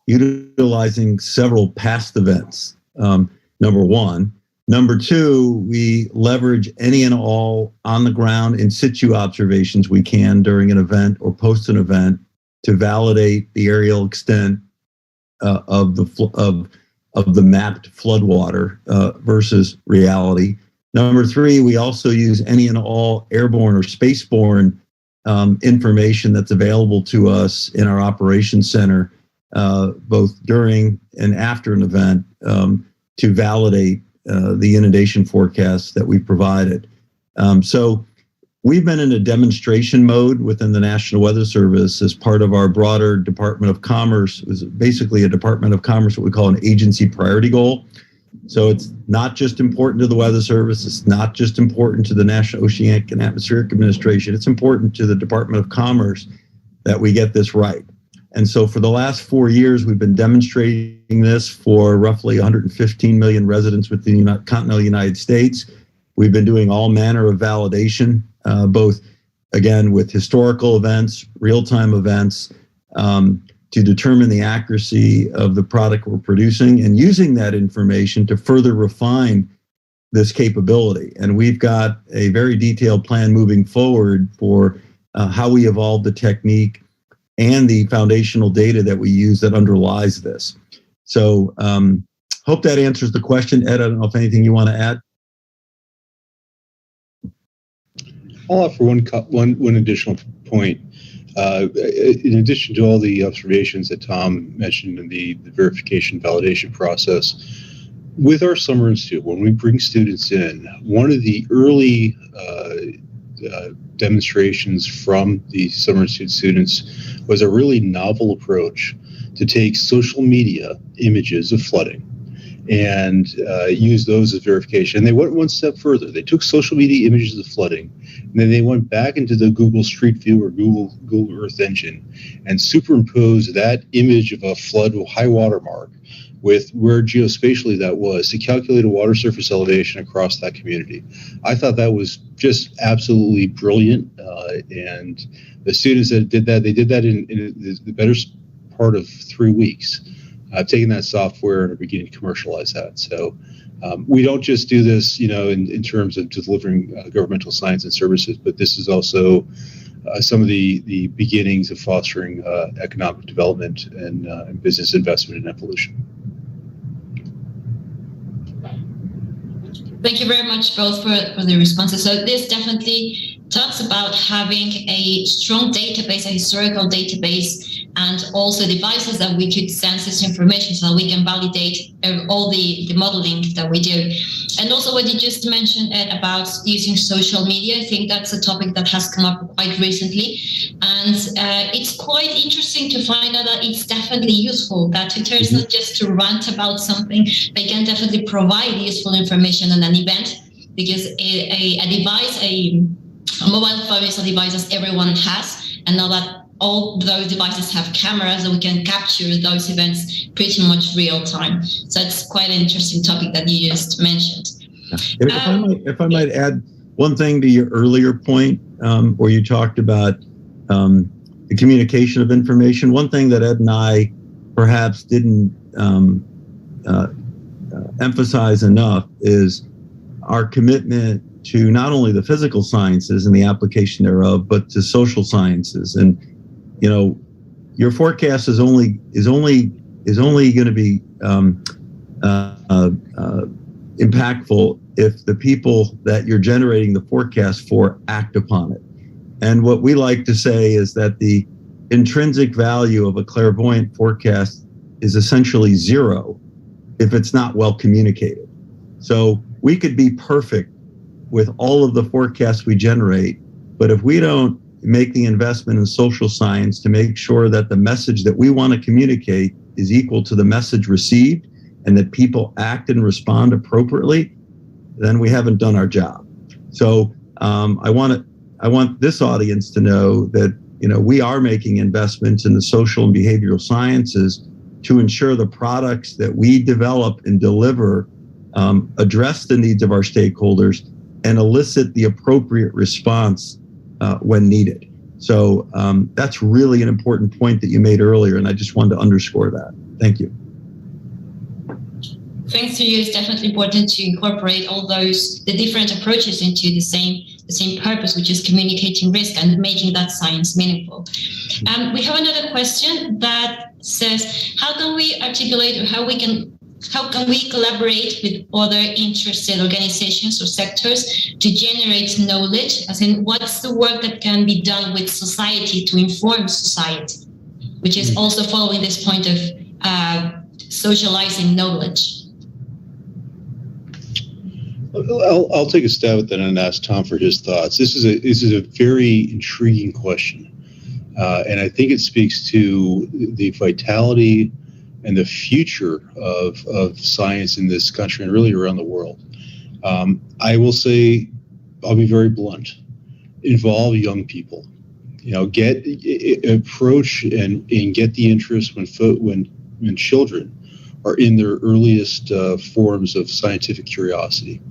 utilizing several past events, number one. Number two, we leverage any and all on the ground in situ observations we can during an event or post an event to validate the aerial extent of the mapped floodwater versus reality. Number three, we also use any and all airborne or spaceborne information that's available to us in our operations center, both during and after an event, to validate the inundation forecasts that we provided. So we've been in a demonstration mode within the National Weather Service as part of our broader Department of Commerce. It was basically a Department of Commerce, what we call an agency priority goal. So it's not just important to the Weather Service, it's not just important to the National Oceanic and Atmospheric Administration, it's important to the Department of Commerce that we get this right. And so for the last 4 years, we've been demonstrating this for roughly 115 million residents within the continental United States. We've been doing all manner of validation, both, again, with historical events, real-time events, to determine the accuracy of the product we're producing, and using that information to further refine this capability. And we've got a very detailed plan moving forward for how we evolve the technique and the foundational data that we use that underlies this. So hope that answers the question. Ed, I don't know if anything you want to add? I'll offer one additional point. In addition to all the observations that Tom mentioned in the verification validation process, with our Summer Institute, when we bring students in, one of the early demonstrations from the Summer Institute students was a really novel approach to take social media images of flooding and use those as verification. And they went one step further. They took social media images of flooding, and then they went back into the Google Street View or Google Earth Engine and superimposed that image of a flood high water mark with where geospatially that was to calculate a water surface elevation across that community. I thought that was just absolutely brilliant. And the students that did that, they did that in the better part of 3 weeks. Taking that software and are beginning to commercialize that. So we don't just do this, in terms of delivering governmental science and services, but this is also some of the beginnings of fostering economic development and business investment and evolution. Thank you very much both for the responses. So this definitely talks about having a strong database, a historical database, and also devices that we could sense this information so we can validate all the modeling that we do. And also what you just mentioned, Ed, about using social media, I think that's a topic that has come up quite recently. And it's quite interesting to find out that it's definitely useful, that Twitter is not just to rant about something, they can definitely provide useful information on an event, because a device, a mobile phone is a device that everyone has, and now that all those devices have cameras, and we can capture those events pretty much real time. So it's quite an interesting topic that you just mentioned. If I might add one thing to your earlier point, where you talked about the communication of information. One thing that Ed and I perhaps didn't emphasize enough is our commitment to not only the physical sciences and the application thereof, but to social sciences. And your forecast is only going to be impactful if the people that you're generating the forecast for act upon it. And what we like to say is that the intrinsic value of a clairvoyant forecast is essentially zero if it's not well communicated. So we could be perfect with all of the forecasts we generate, but if we don't make the investment in social science to make sure that the message that we want to communicate is equal to the message received and that people act and respond appropriately, then we haven't done our job. So I want this audience to know that, we are making investments in the social and behavioral sciences to ensure the products that we develop and deliver address the needs of our stakeholders and elicit the appropriate response when needed. So that's really an important point that you made earlier, and I just wanted to underscore that. Thank you. Thanks to you. It's definitely important to incorporate all the different approaches into the same purpose, which is communicating risk and making that science meaningful. We have another question that says, how can we articulate, or how can we collaborate with other interested organizations or sectors to generate knowledge? As in, what's the work that can be done with society to inform society, which is also following this point of socializing knowledge? I'll take a stab at that and ask Tom for his thoughts. This is a very intriguing question, and I think it speaks to the vitality and the future of science in this country and really around the world. I will say, I'll be very blunt, involve young people. Approach and get the interest when children are in their earliest forms of scientific curiosity.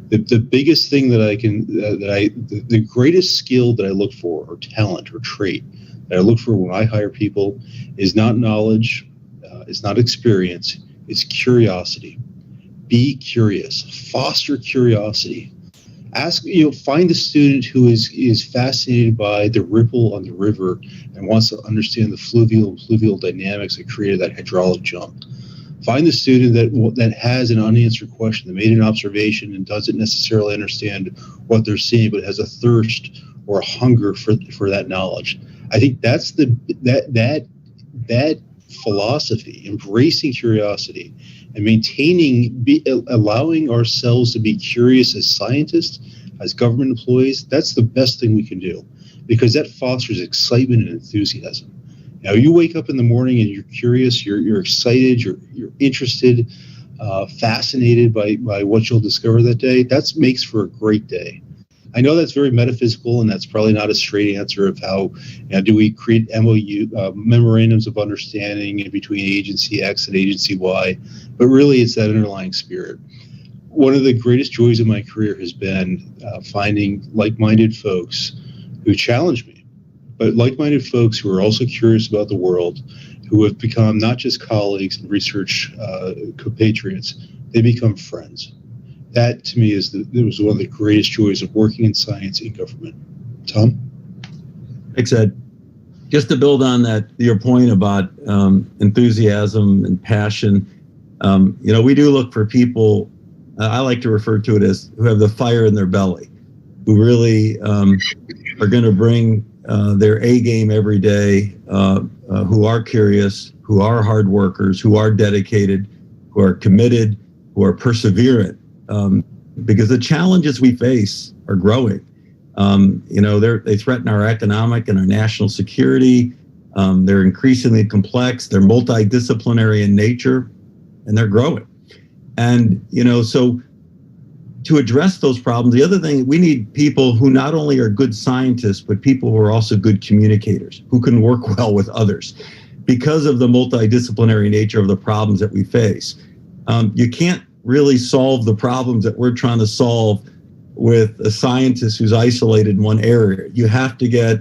The biggest thing the greatest skill that I look for, or talent or trait that I look for when I hire people, is not knowledge, it's not experience, it's curiosity. Be curious, foster curiosity. Find a student who is fascinated by the ripple on the river and wants to understand the fluvial dynamics that created that hydraulic jump. Find the student that has an unanswered question, that made an observation and doesn't necessarily understand what they're seeing, but has a thirst or a hunger for that knowledge. I think that's that philosophy, embracing curiosity and allowing ourselves to be curious as scientists, as government employees. That's the best thing we can do, because that fosters excitement and enthusiasm. Now, you wake up in the morning and you're curious, you're excited, you're interested, fascinated by what you'll discover that day. That makes for a great day. I know that's very metaphysical, and that's probably not a straight answer of how do we create memorandums of understanding between agency X and agency Y, but really it's that underlying spirit. One of the greatest joys of my career has been finding like-minded folks who challenge me, but like-minded folks who are also curious about the world, who have become not just colleagues and research compatriots, they become friends. That, to me, was one of the greatest joys of working in science in government. Tom? Thanks, Ed. Just to build on that, your point about enthusiasm and passion, we do look for people, I like to refer to it as, who have the fire in their belly, who really are going to bring their A game every day, who are curious, who are hard workers, who are dedicated, who are committed, who are perseverant. Because the challenges we face are growing. They threaten our economic and our national security. They're increasingly complex. They're multidisciplinary in nature, and they're growing. And, so to address those problems, the other thing, we need people who not only are good scientists, but people who are also good communicators, who can work well with others because of the multidisciplinary nature of the problems that we face. You can't really solve the problems that we're trying to solve with a scientist who's isolated in one area. You have to get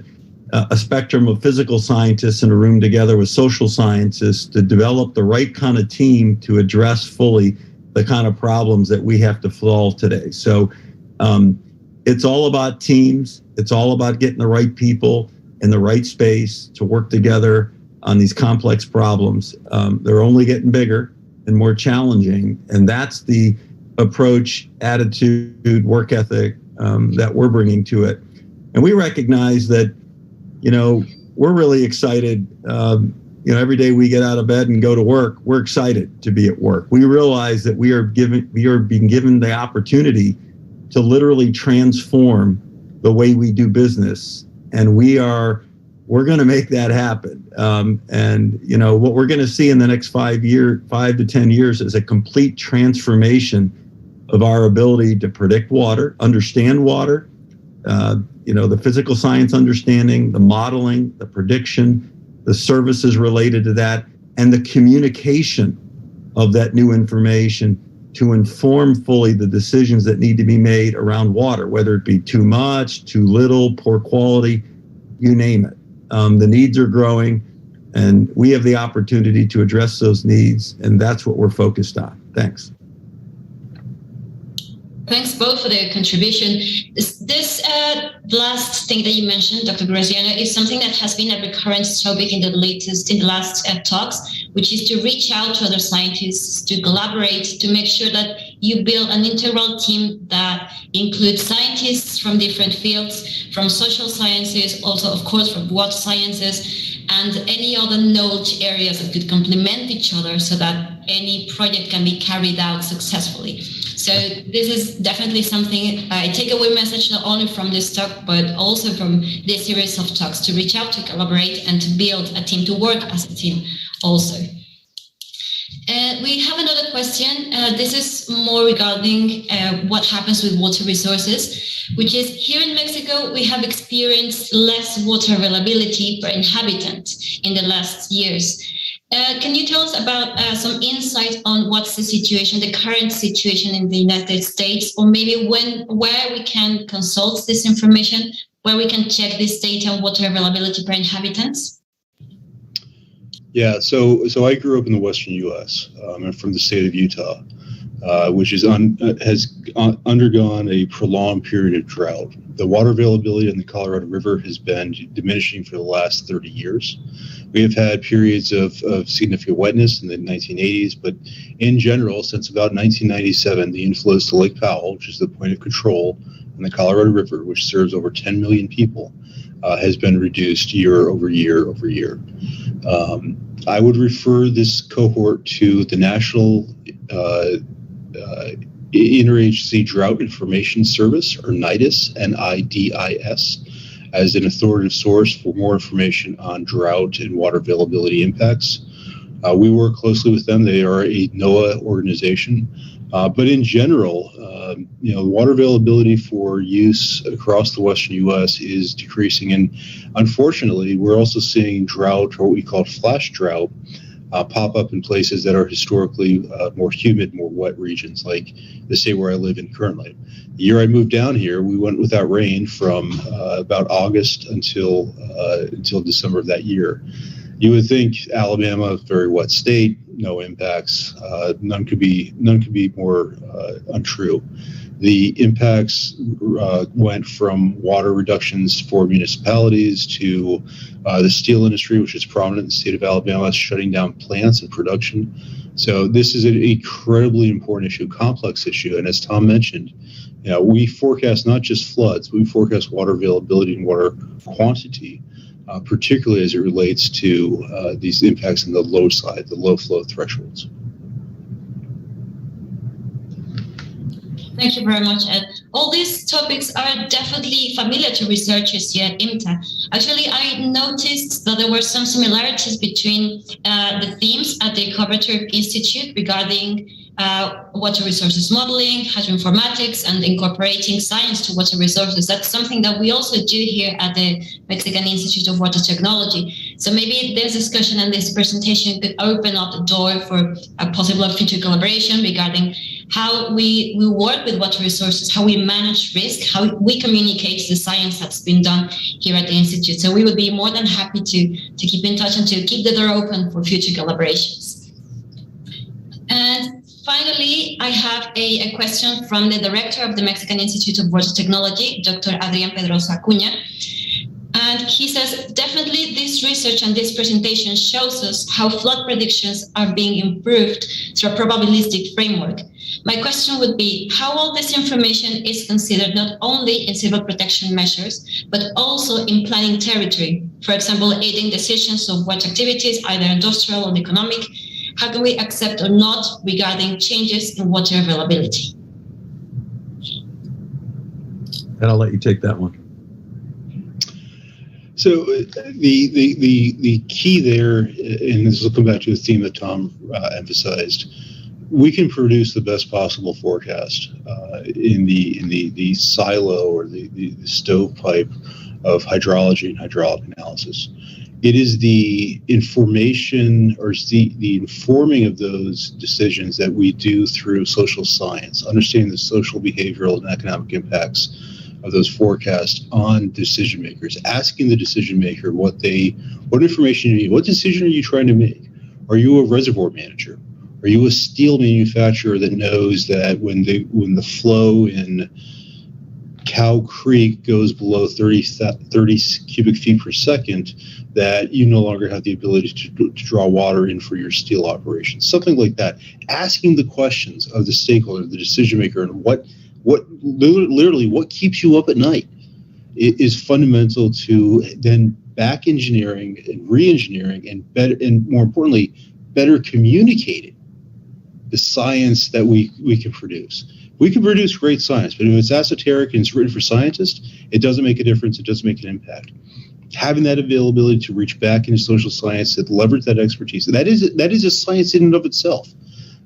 a spectrum of physical scientists in a room together with social scientists to develop the right kind of team to address fully the kind of problems that we have to solve today. So it's all about teams. It's all about getting the right people in the right space to work together on these complex problems. They're only getting bigger and more challenging, and that's the approach, attitude, work ethic that we're bringing to it. And we recognize that, we're really excited. Every day we get out of bed and go to work, we're excited to be at work. We realize that we are being given the opportunity to literally transform the way we do business, and we're going to make that happen. What we're going to see in the next 5 to 10 years is a complete transformation of our ability to predict water, understand water, the physical science understanding, the modeling, the prediction, the services related to that, and the communication of that new information to inform fully the decisions that need to be made around water, whether it be too much, too little, poor quality, you name it. The needs are growing, and we have the opportunity to address those needs, and that's what we're focused on. Thanks. Thanks both for the contribution. This last thing that you mentioned, Dr. Graziano, is something that has been a recurrent topic in the last talks, which is to reach out to other scientists, to collaborate, to make sure that you build an integral team that includes scientists from different fields, from social sciences, also, of course, from water sciences, and any other knowledge areas that could complement each other so that any project can be carried out successfully. So this is definitely something I take away message not only from this talk, but also from this series of talks, to reach out, to collaborate, and to build a team, to work as a team also. We have another question. This is more regarding what happens with water resources, which is here in Mexico, we have experienced less water availability per inhabitant in the last years. Can you tell us about some insight on what's the situation, the current situation in the United States, or maybe where we can consult this information, where we can check this data on water availability per inhabitants? Yeah, so I grew up in the Western U.S. I'm from the state of Utah, which has undergone a prolonged period of drought. The water availability in the Colorado River has been diminishing for the last 30 years. We have had periods of significant wetness in the 1980s, but in general, since about 1997, the inflows to Lake Powell, which is the point of control in the Colorado River, which serves over 10 million people, has been reduced year over year over year. I would refer this cohort to the National Interagency Drought Information Service, or NIDIS, N-I-D-I-S, as an authoritative source for more information on drought and water availability impacts. We work closely with them. They are a NOAA organization. But in general, water availability for use across the Western U.S. is decreasing. And unfortunately, we're also seeing drought, or what we call flash drought, pop up in places that are historically more humid, more wet regions, like the state where I live in currently. The year I moved down here, we went without rain from about August until December of that year. You would think Alabama, very wet state, no impacts. None could be more untrue. The impacts went from water reductions for municipalities to the steel industry, which is prominent in the state of Alabama, shutting down plants and production. So this is an incredibly important issue, complex issue. And as Tom mentioned, we forecast not just floods, we forecast water availability and water quantity, particularly as it relates to these impacts on the low side, the low flow thresholds. Thank you very much, Ed. All these topics are definitely familiar to researchers here at IMTA. Actually, I noticed that there were some similarities between the themes at the Cooperative Institute regarding water resources modeling, hydroinformatics, and incorporating science to water resources. That's something that we also do here at the Mexican Institute of Water Technology. So maybe this discussion and this presentation could open up the door for a possible future collaboration regarding how we work with water resources, how we manage risk, how we communicate the science that's been done here at the Institute. So we would be more than happy to keep in touch and to keep the door open for future collaborations. And finally, I have a question from the director of the Mexican Institute of Water Technology, Dr. Adrián Pedrosa Acuña. And he says, definitely this research and this presentation shows us how flood predictions are being improved through a probabilistic framework. My question would be how all this information is considered not only in civil protection measures, but also in planning territory. For example, aiding decisions of what activities, either industrial or economic, how can we accept or not regarding changes in water availability? And I'll let you take that one. So the key there, and this will come back to the theme that Tom emphasized, we can produce the best possible forecast in the silo or the stovepipe of hydrology and hydraulic analysis. It is the information or the informing of those decisions that we do through social science, understanding the social, behavioral, and economic impacts of those forecasts on decision makers, asking the decision maker what information you need, what decision are you trying to make? Are you a reservoir manager? Are you a steel manufacturer that knows that when the flow in Cow Creek goes below 30 cubic feet per second, that you no longer have the ability to draw water in for your steel operations? Something like that. Asking the questions of the stakeholder, the decision maker, and what keeps you up at night is fundamental to then back engineering and re-engineering and more importantly, better communicating the science that we can produce. We can produce great science, but if it's esoteric and it's written for scientists, it doesn't make a difference. It doesn't make an impact. Having that availability to reach back into social science, that leverage that expertise, that is a science in and of itself.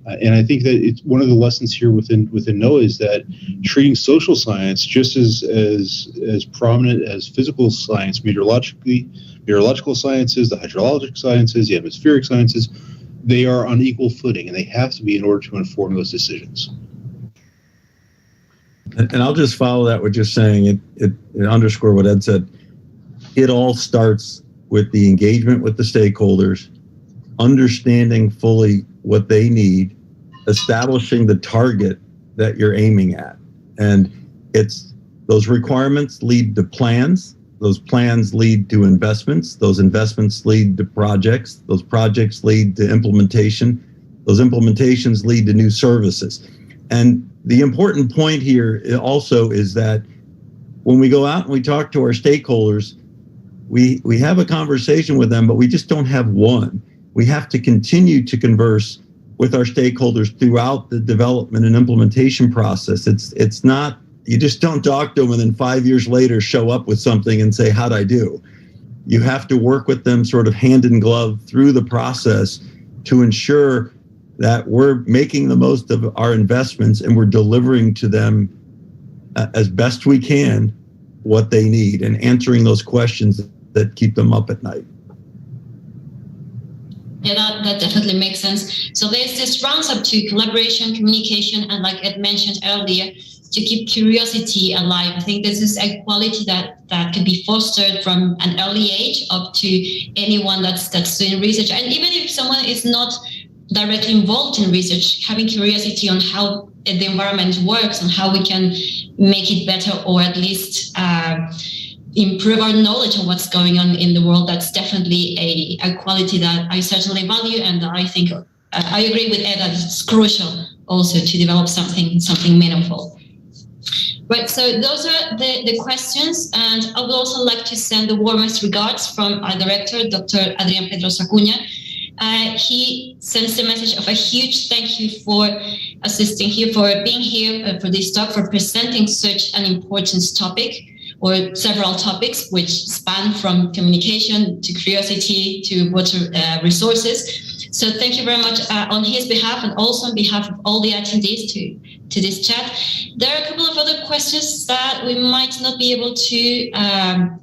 And I think that it's one of the lessons here within NOAA is that treating social science just as prominent as physical science, meteorological sciences, the hydrologic sciences, the atmospheric sciences, they are on equal footing, and they have to be in order to inform those decisions. And I'll just follow that with just saying it underscore what Ed said. It all starts with the engagement with the stakeholders, understanding fully what they need, establishing the target that you're aiming at. And it's those requirements lead to plans. Those plans lead to investments. Those investments lead to projects. Those projects lead to implementation. Those implementations lead to new services. And the important point here also is that when we go out and we talk to our stakeholders, we have a conversation with them, but we just don't have one. We have to continue to converse with our stakeholders throughout the development and implementation process. It's not, you just don't talk to them and then 5 years later show up with something and say, how'd I do? You have to work with them sort of hand in glove through the process to ensure that we're making the most of our investments and we're delivering to them as best we can what they need and answering those questions that keep them up at night. Yeah, that definitely makes sense. So there's this rounds up to collaboration, communication, and like Ed mentioned earlier, to keep curiosity alive. I think this is a quality that can be fostered from an early age up to anyone that's doing research. And even if someone is not directly involved in research, having curiosity on how the environment works and how we can make it better, or at least improve our knowledge on what's going on in the world, that's definitely a quality that I certainly value, and I think I agree with Ed that it's crucial also to develop something meaningful. Right, so those are the questions, and I would also like to send the warmest regards from our director, Dr. Adrián Pedros Acuña. He sends the message of a huge thank you for assisting here, for being here for this talk, for presenting such an important topic, or several topics which span from communication to curiosity to water resources. So thank you very much on his behalf, and also on behalf of all the attendees to this chat. There are a couple of other questions that we might not be able to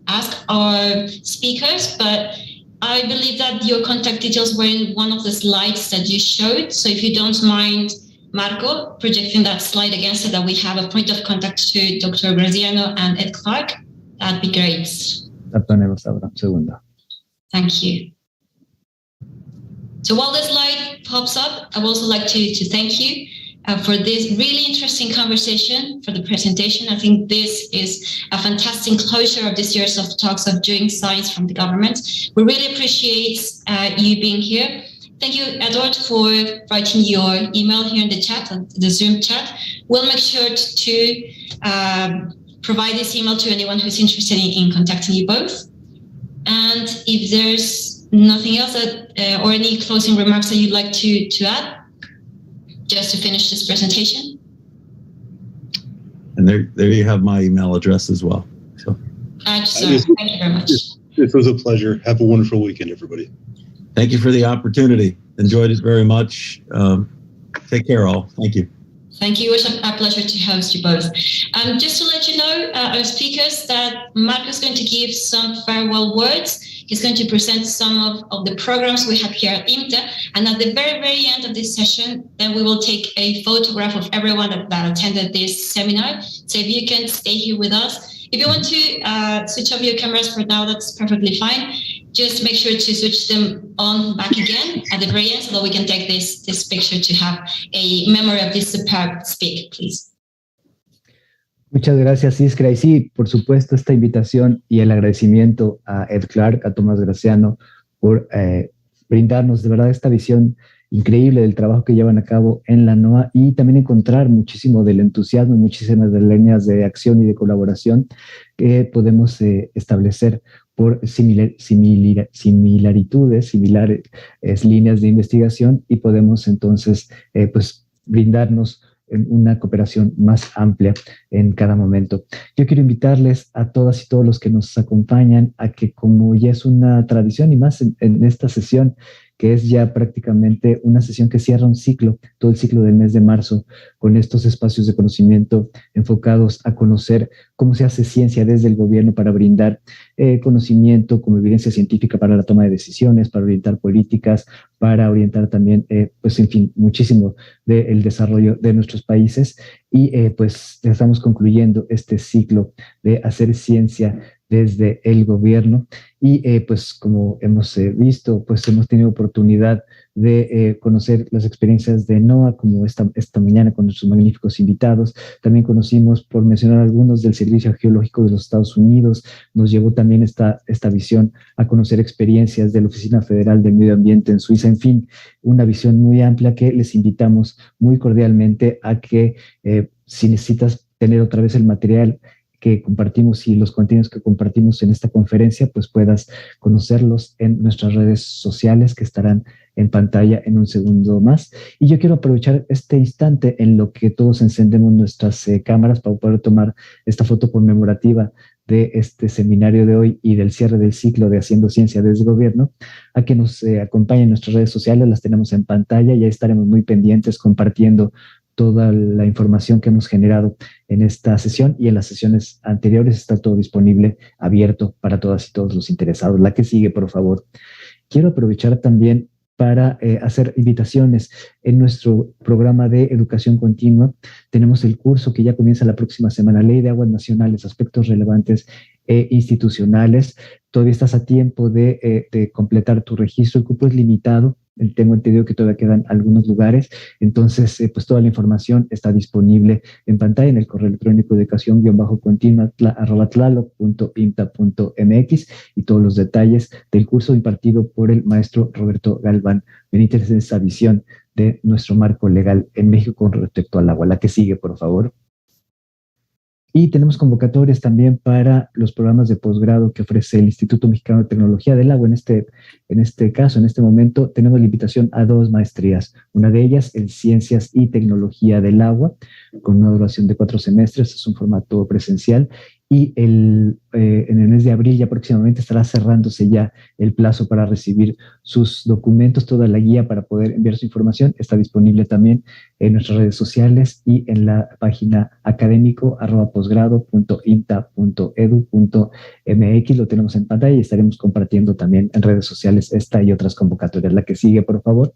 ask our speakers, but I believe that your contact details were in one of the slides that you showed. So if you don't mind, Marco, projecting that slide again so that we have a point of contact to Dr. Graziano and Ed Clark, that'd be great. Thank you. So while the slide pops up, I would also like to thank you for this really interesting conversation, for the presentation. I think this is a fantastic closure of this year's of talks of doing science from the government. We really appreciate you being here. Thank you, Edward, for writing your email here in the chat, the Zoom chat. We'll make sure to provide this email to anyone who's interested in contacting you both. And if there's nothing else or any closing remarks that you'd like to add, just to finish this presentation. And there you have my email address as well. So, thank you very much. It was a pleasure. Have a wonderful weekend, everybody. Thank you for the opportunity. Enjoyed it very much. Take care, all. Thank you. Thank you. It was a pleasure to host you both. Just to let you know, our speakers, that Marco is going to give some farewell words. He's going to present some of the programs we have here at IMTA. And at the very, very end of this session, then we will take a photograph of everyone that attended this seminar. So if you can stay here with us. If you want to switch off your cameras for now, that's perfectly fine. Just make sure to switch them on back again at the very end so that we can take this picture to have a memory of this superb speak, please. Muchas gracias, Iskra. Y sí, por supuesto, esta invitación y el agradecimiento a Ed Clark, a Tomás Graziano, por brindarnos de verdad esta visión increíble del trabajo que llevan a cabo en la NOAA y también encontrar muchísimo del entusiasmo, muchísimas de líneas de acción y de colaboración que podemos establecer por similares líneas de investigación y podemos entonces pues brindarnos una cooperación más amplia en cada momento. Yo quiero invitarles a todas y todos los que nos acompañan a que, como ya es una tradición y más en esta sesión, que es ya prácticamente una sesión que cierra un ciclo, todo el ciclo del mes de marzo, con estos espacios de conocimiento enfocados a conocer cómo se hace ciencia desde el gobierno para brindar conocimiento como evidencia científica para la toma de decisiones, para orientar políticas, para orientar también, pues en fin, muchísimo del desarrollo de nuestros países. Y pues estamos concluyendo este ciclo de hacer ciencia desde el gobierno y pues como hemos visto, pues hemos tenido oportunidad de conocer las experiencias de NOAA, como esta mañana con nuestros magníficos invitados. También conocimos, por mencionar algunos, del Servicio Geológico de los Estados Unidos. Nos llevó también esta visión a conocer experiencias de la Oficina Federal del Medio Ambiente en Suiza. En fin, una visión muy amplia que les invitamos muy cordialmente a que si necesitas tener otra vez el material que compartimos y los contenidos que compartimos en esta conferencia, pues puedas conocerlos en nuestras redes sociales que estarán en pantalla en un segundo más. Y yo quiero aprovechar este instante en lo que todos encendemos nuestras cámaras para poder tomar esta foto conmemorativa de este seminario de hoy y del cierre del ciclo de Haciendo Ciencia desde el Gobierno, a que nos acompañen en nuestras redes sociales. Las tenemos en pantalla y ahí estaremos muy pendientes compartiendo toda la información que hemos generado en esta sesión y en las sesiones anteriores. Está todo disponible, abierto para todas y todos los interesados. La que sigue, por favor. Quiero aprovechar también para hacer invitaciones. En nuestro programa de educación continua tenemos el curso que ya comienza la próxima semana, Ley de Aguas Nacionales, aspectos relevantes e institucionales. Todavía estás a tiempo de completar tu registro. El cupo es limitado. Tengo entendido que todavía quedan algunos lugares. Entonces, pues toda la información está disponible en pantalla en el correo electrónico educación-continua@tlaloc.imta.mx y todos los detalles del curso impartido por el maestro Roberto Galván Benítez en esta visión de nuestro marco legal en México con respecto al agua. La que sigue, por favor. Y tenemos convocatorias también para los programas de posgrado que ofrece el Instituto Mexicano de Tecnología del Agua. En este caso, en este momento, tenemos la invitación a 2 maestrías. Una de ellas en Ciencias y Tecnología del Agua, con una duración de 4 semestres. Es un formato presencial. Y en el mes de abril ya próximamente estará cerrándose ya el plazo para recibir sus documentos. Toda la guía para poder enviar su información está disponible también en nuestras redes sociales y en la página académico@posgrado.imta.edu.mx. Lo tenemos en pantalla y estaremos compartiendo también en redes sociales esta y otras convocatorias. La que sigue, por favor.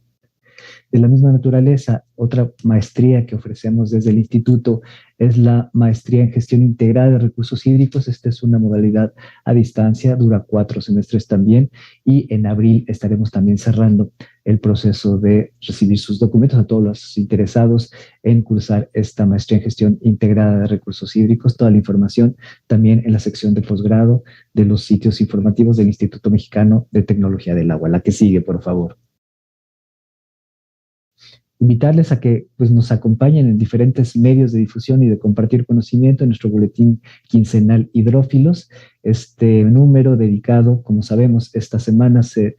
De la misma naturaleza, otra maestría que ofrecemos desde el instituto es la maestría en gestión integrada de recursos hídricos. Esta es una modalidad a distancia, dura 4 semestres también, y en abril estaremos también cerrando el proceso de recibir sus documentos a todos los interesados en cursar esta maestría en gestión integrada de recursos hídricos. Toda la información también en la sección de posgrado de los sitios informativos del Instituto Mexicano de Tecnología del Agua. La que sigue, por favor. Invitarles a que pues, nos acompañen en diferentes medios de difusión y de compartir conocimiento en nuestro boletín quincenal Hidrófilos. Este número dedicado, como sabemos, esta semana se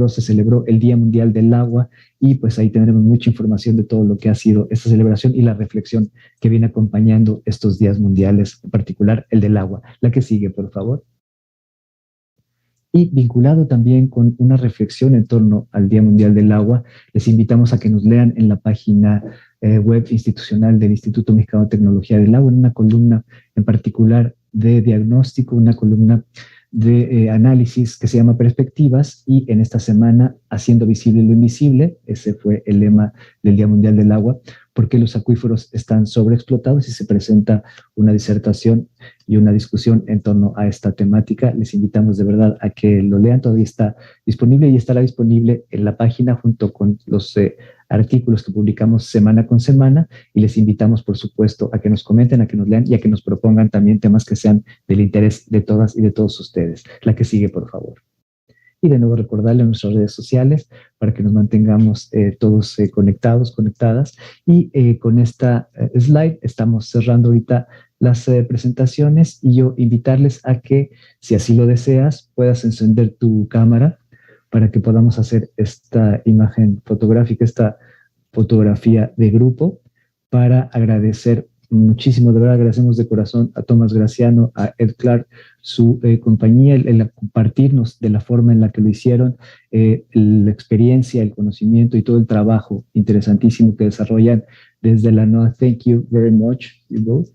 celebró el Día Mundial del Agua y pues ahí tendremos mucha información de todo lo que ha sido esta celebración y la reflexión que viene acompañando estos días mundiales, en particular el del agua. La que sigue, por favor. Y vinculado también con una reflexión en torno al Día Mundial del Agua, les invitamos a que nos lean en la página web institucional del Instituto Mexicano de Tecnología del Agua, en una columna en particular de diagnóstico, una columna de análisis que se llama Perspectivas, y en esta semana Haciendo visible lo invisible, ese fue el lema del Día Mundial del Agua, porque los acuíferos están sobreexplotados, y se presenta una disertación y una discusión en torno a esta temática. Les invitamos de verdad a que lo lean, todavía está disponible y estará disponible en la página junto con los artículos que publicamos semana con semana, y les invitamos por supuesto a que nos comenten, a que nos lean y a que nos propongan también temas que sean del interés de todas y de todos ustedes. La que sigue, por favor. Y de nuevo recordarle a nuestras redes sociales para que nos mantengamos todos conectadas. Y con esta slide estamos cerrando ahorita las presentaciones, y yo invitarles a que, si así lo deseas, puedas encender tu cámara para que podamos hacer esta imagen fotográfica, esta fotografía de grupo, para agradecer muchísimo, de verdad agradecemos de corazón a Tomás Graziano, a Ed Clark, su compañía, el compartirnos de la forma en la que lo hicieron, la experiencia, el conocimiento y todo el trabajo interesantísimo que desarrollan desde la NOAA. Thank you very much, you both.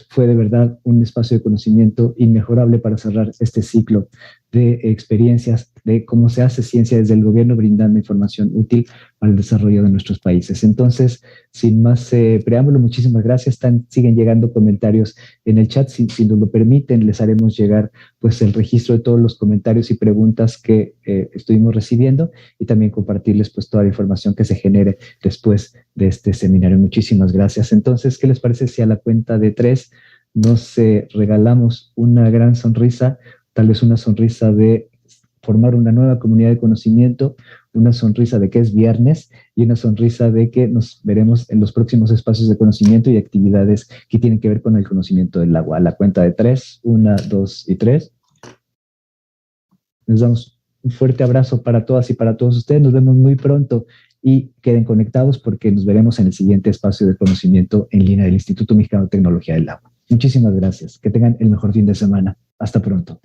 Fue de verdad un espacio de conocimiento inmejorable para cerrar este ciclo de experiencias de cómo se hace ciencia desde el gobierno, brindando información útil para el desarrollo de nuestros países. Entonces, sin más preámbulo, muchísimas gracias. Siguen llegando comentarios en el chat. Si nos lo permiten, les haremos llegar pues el registro de todos los comentarios y preguntas que estuvimos recibiendo, y también compartirles pues toda la información que se genere después de este seminario. Muchísimas gracias. Entonces, ¿qué les parece si a la cuenta de 3 nos regalamos una gran sonrisa, tal vez una sonrisa de formar una nueva comunidad de conocimiento, una sonrisa de que es viernes y una sonrisa de que nos veremos en los próximos espacios de conocimiento y actividades que tienen que ver con el conocimiento del agua? A la cuenta de 3, 1, 2 y 3. Nos damos un fuerte abrazo para todas y para todos ustedes. Nos vemos muy pronto y queden conectados, porque nos veremos en el siguiente espacio de conocimiento en línea del Instituto Mexicano de Tecnología del Agua. Muchísimas gracias. Que tengan el mejor fin de semana. Hasta pronto.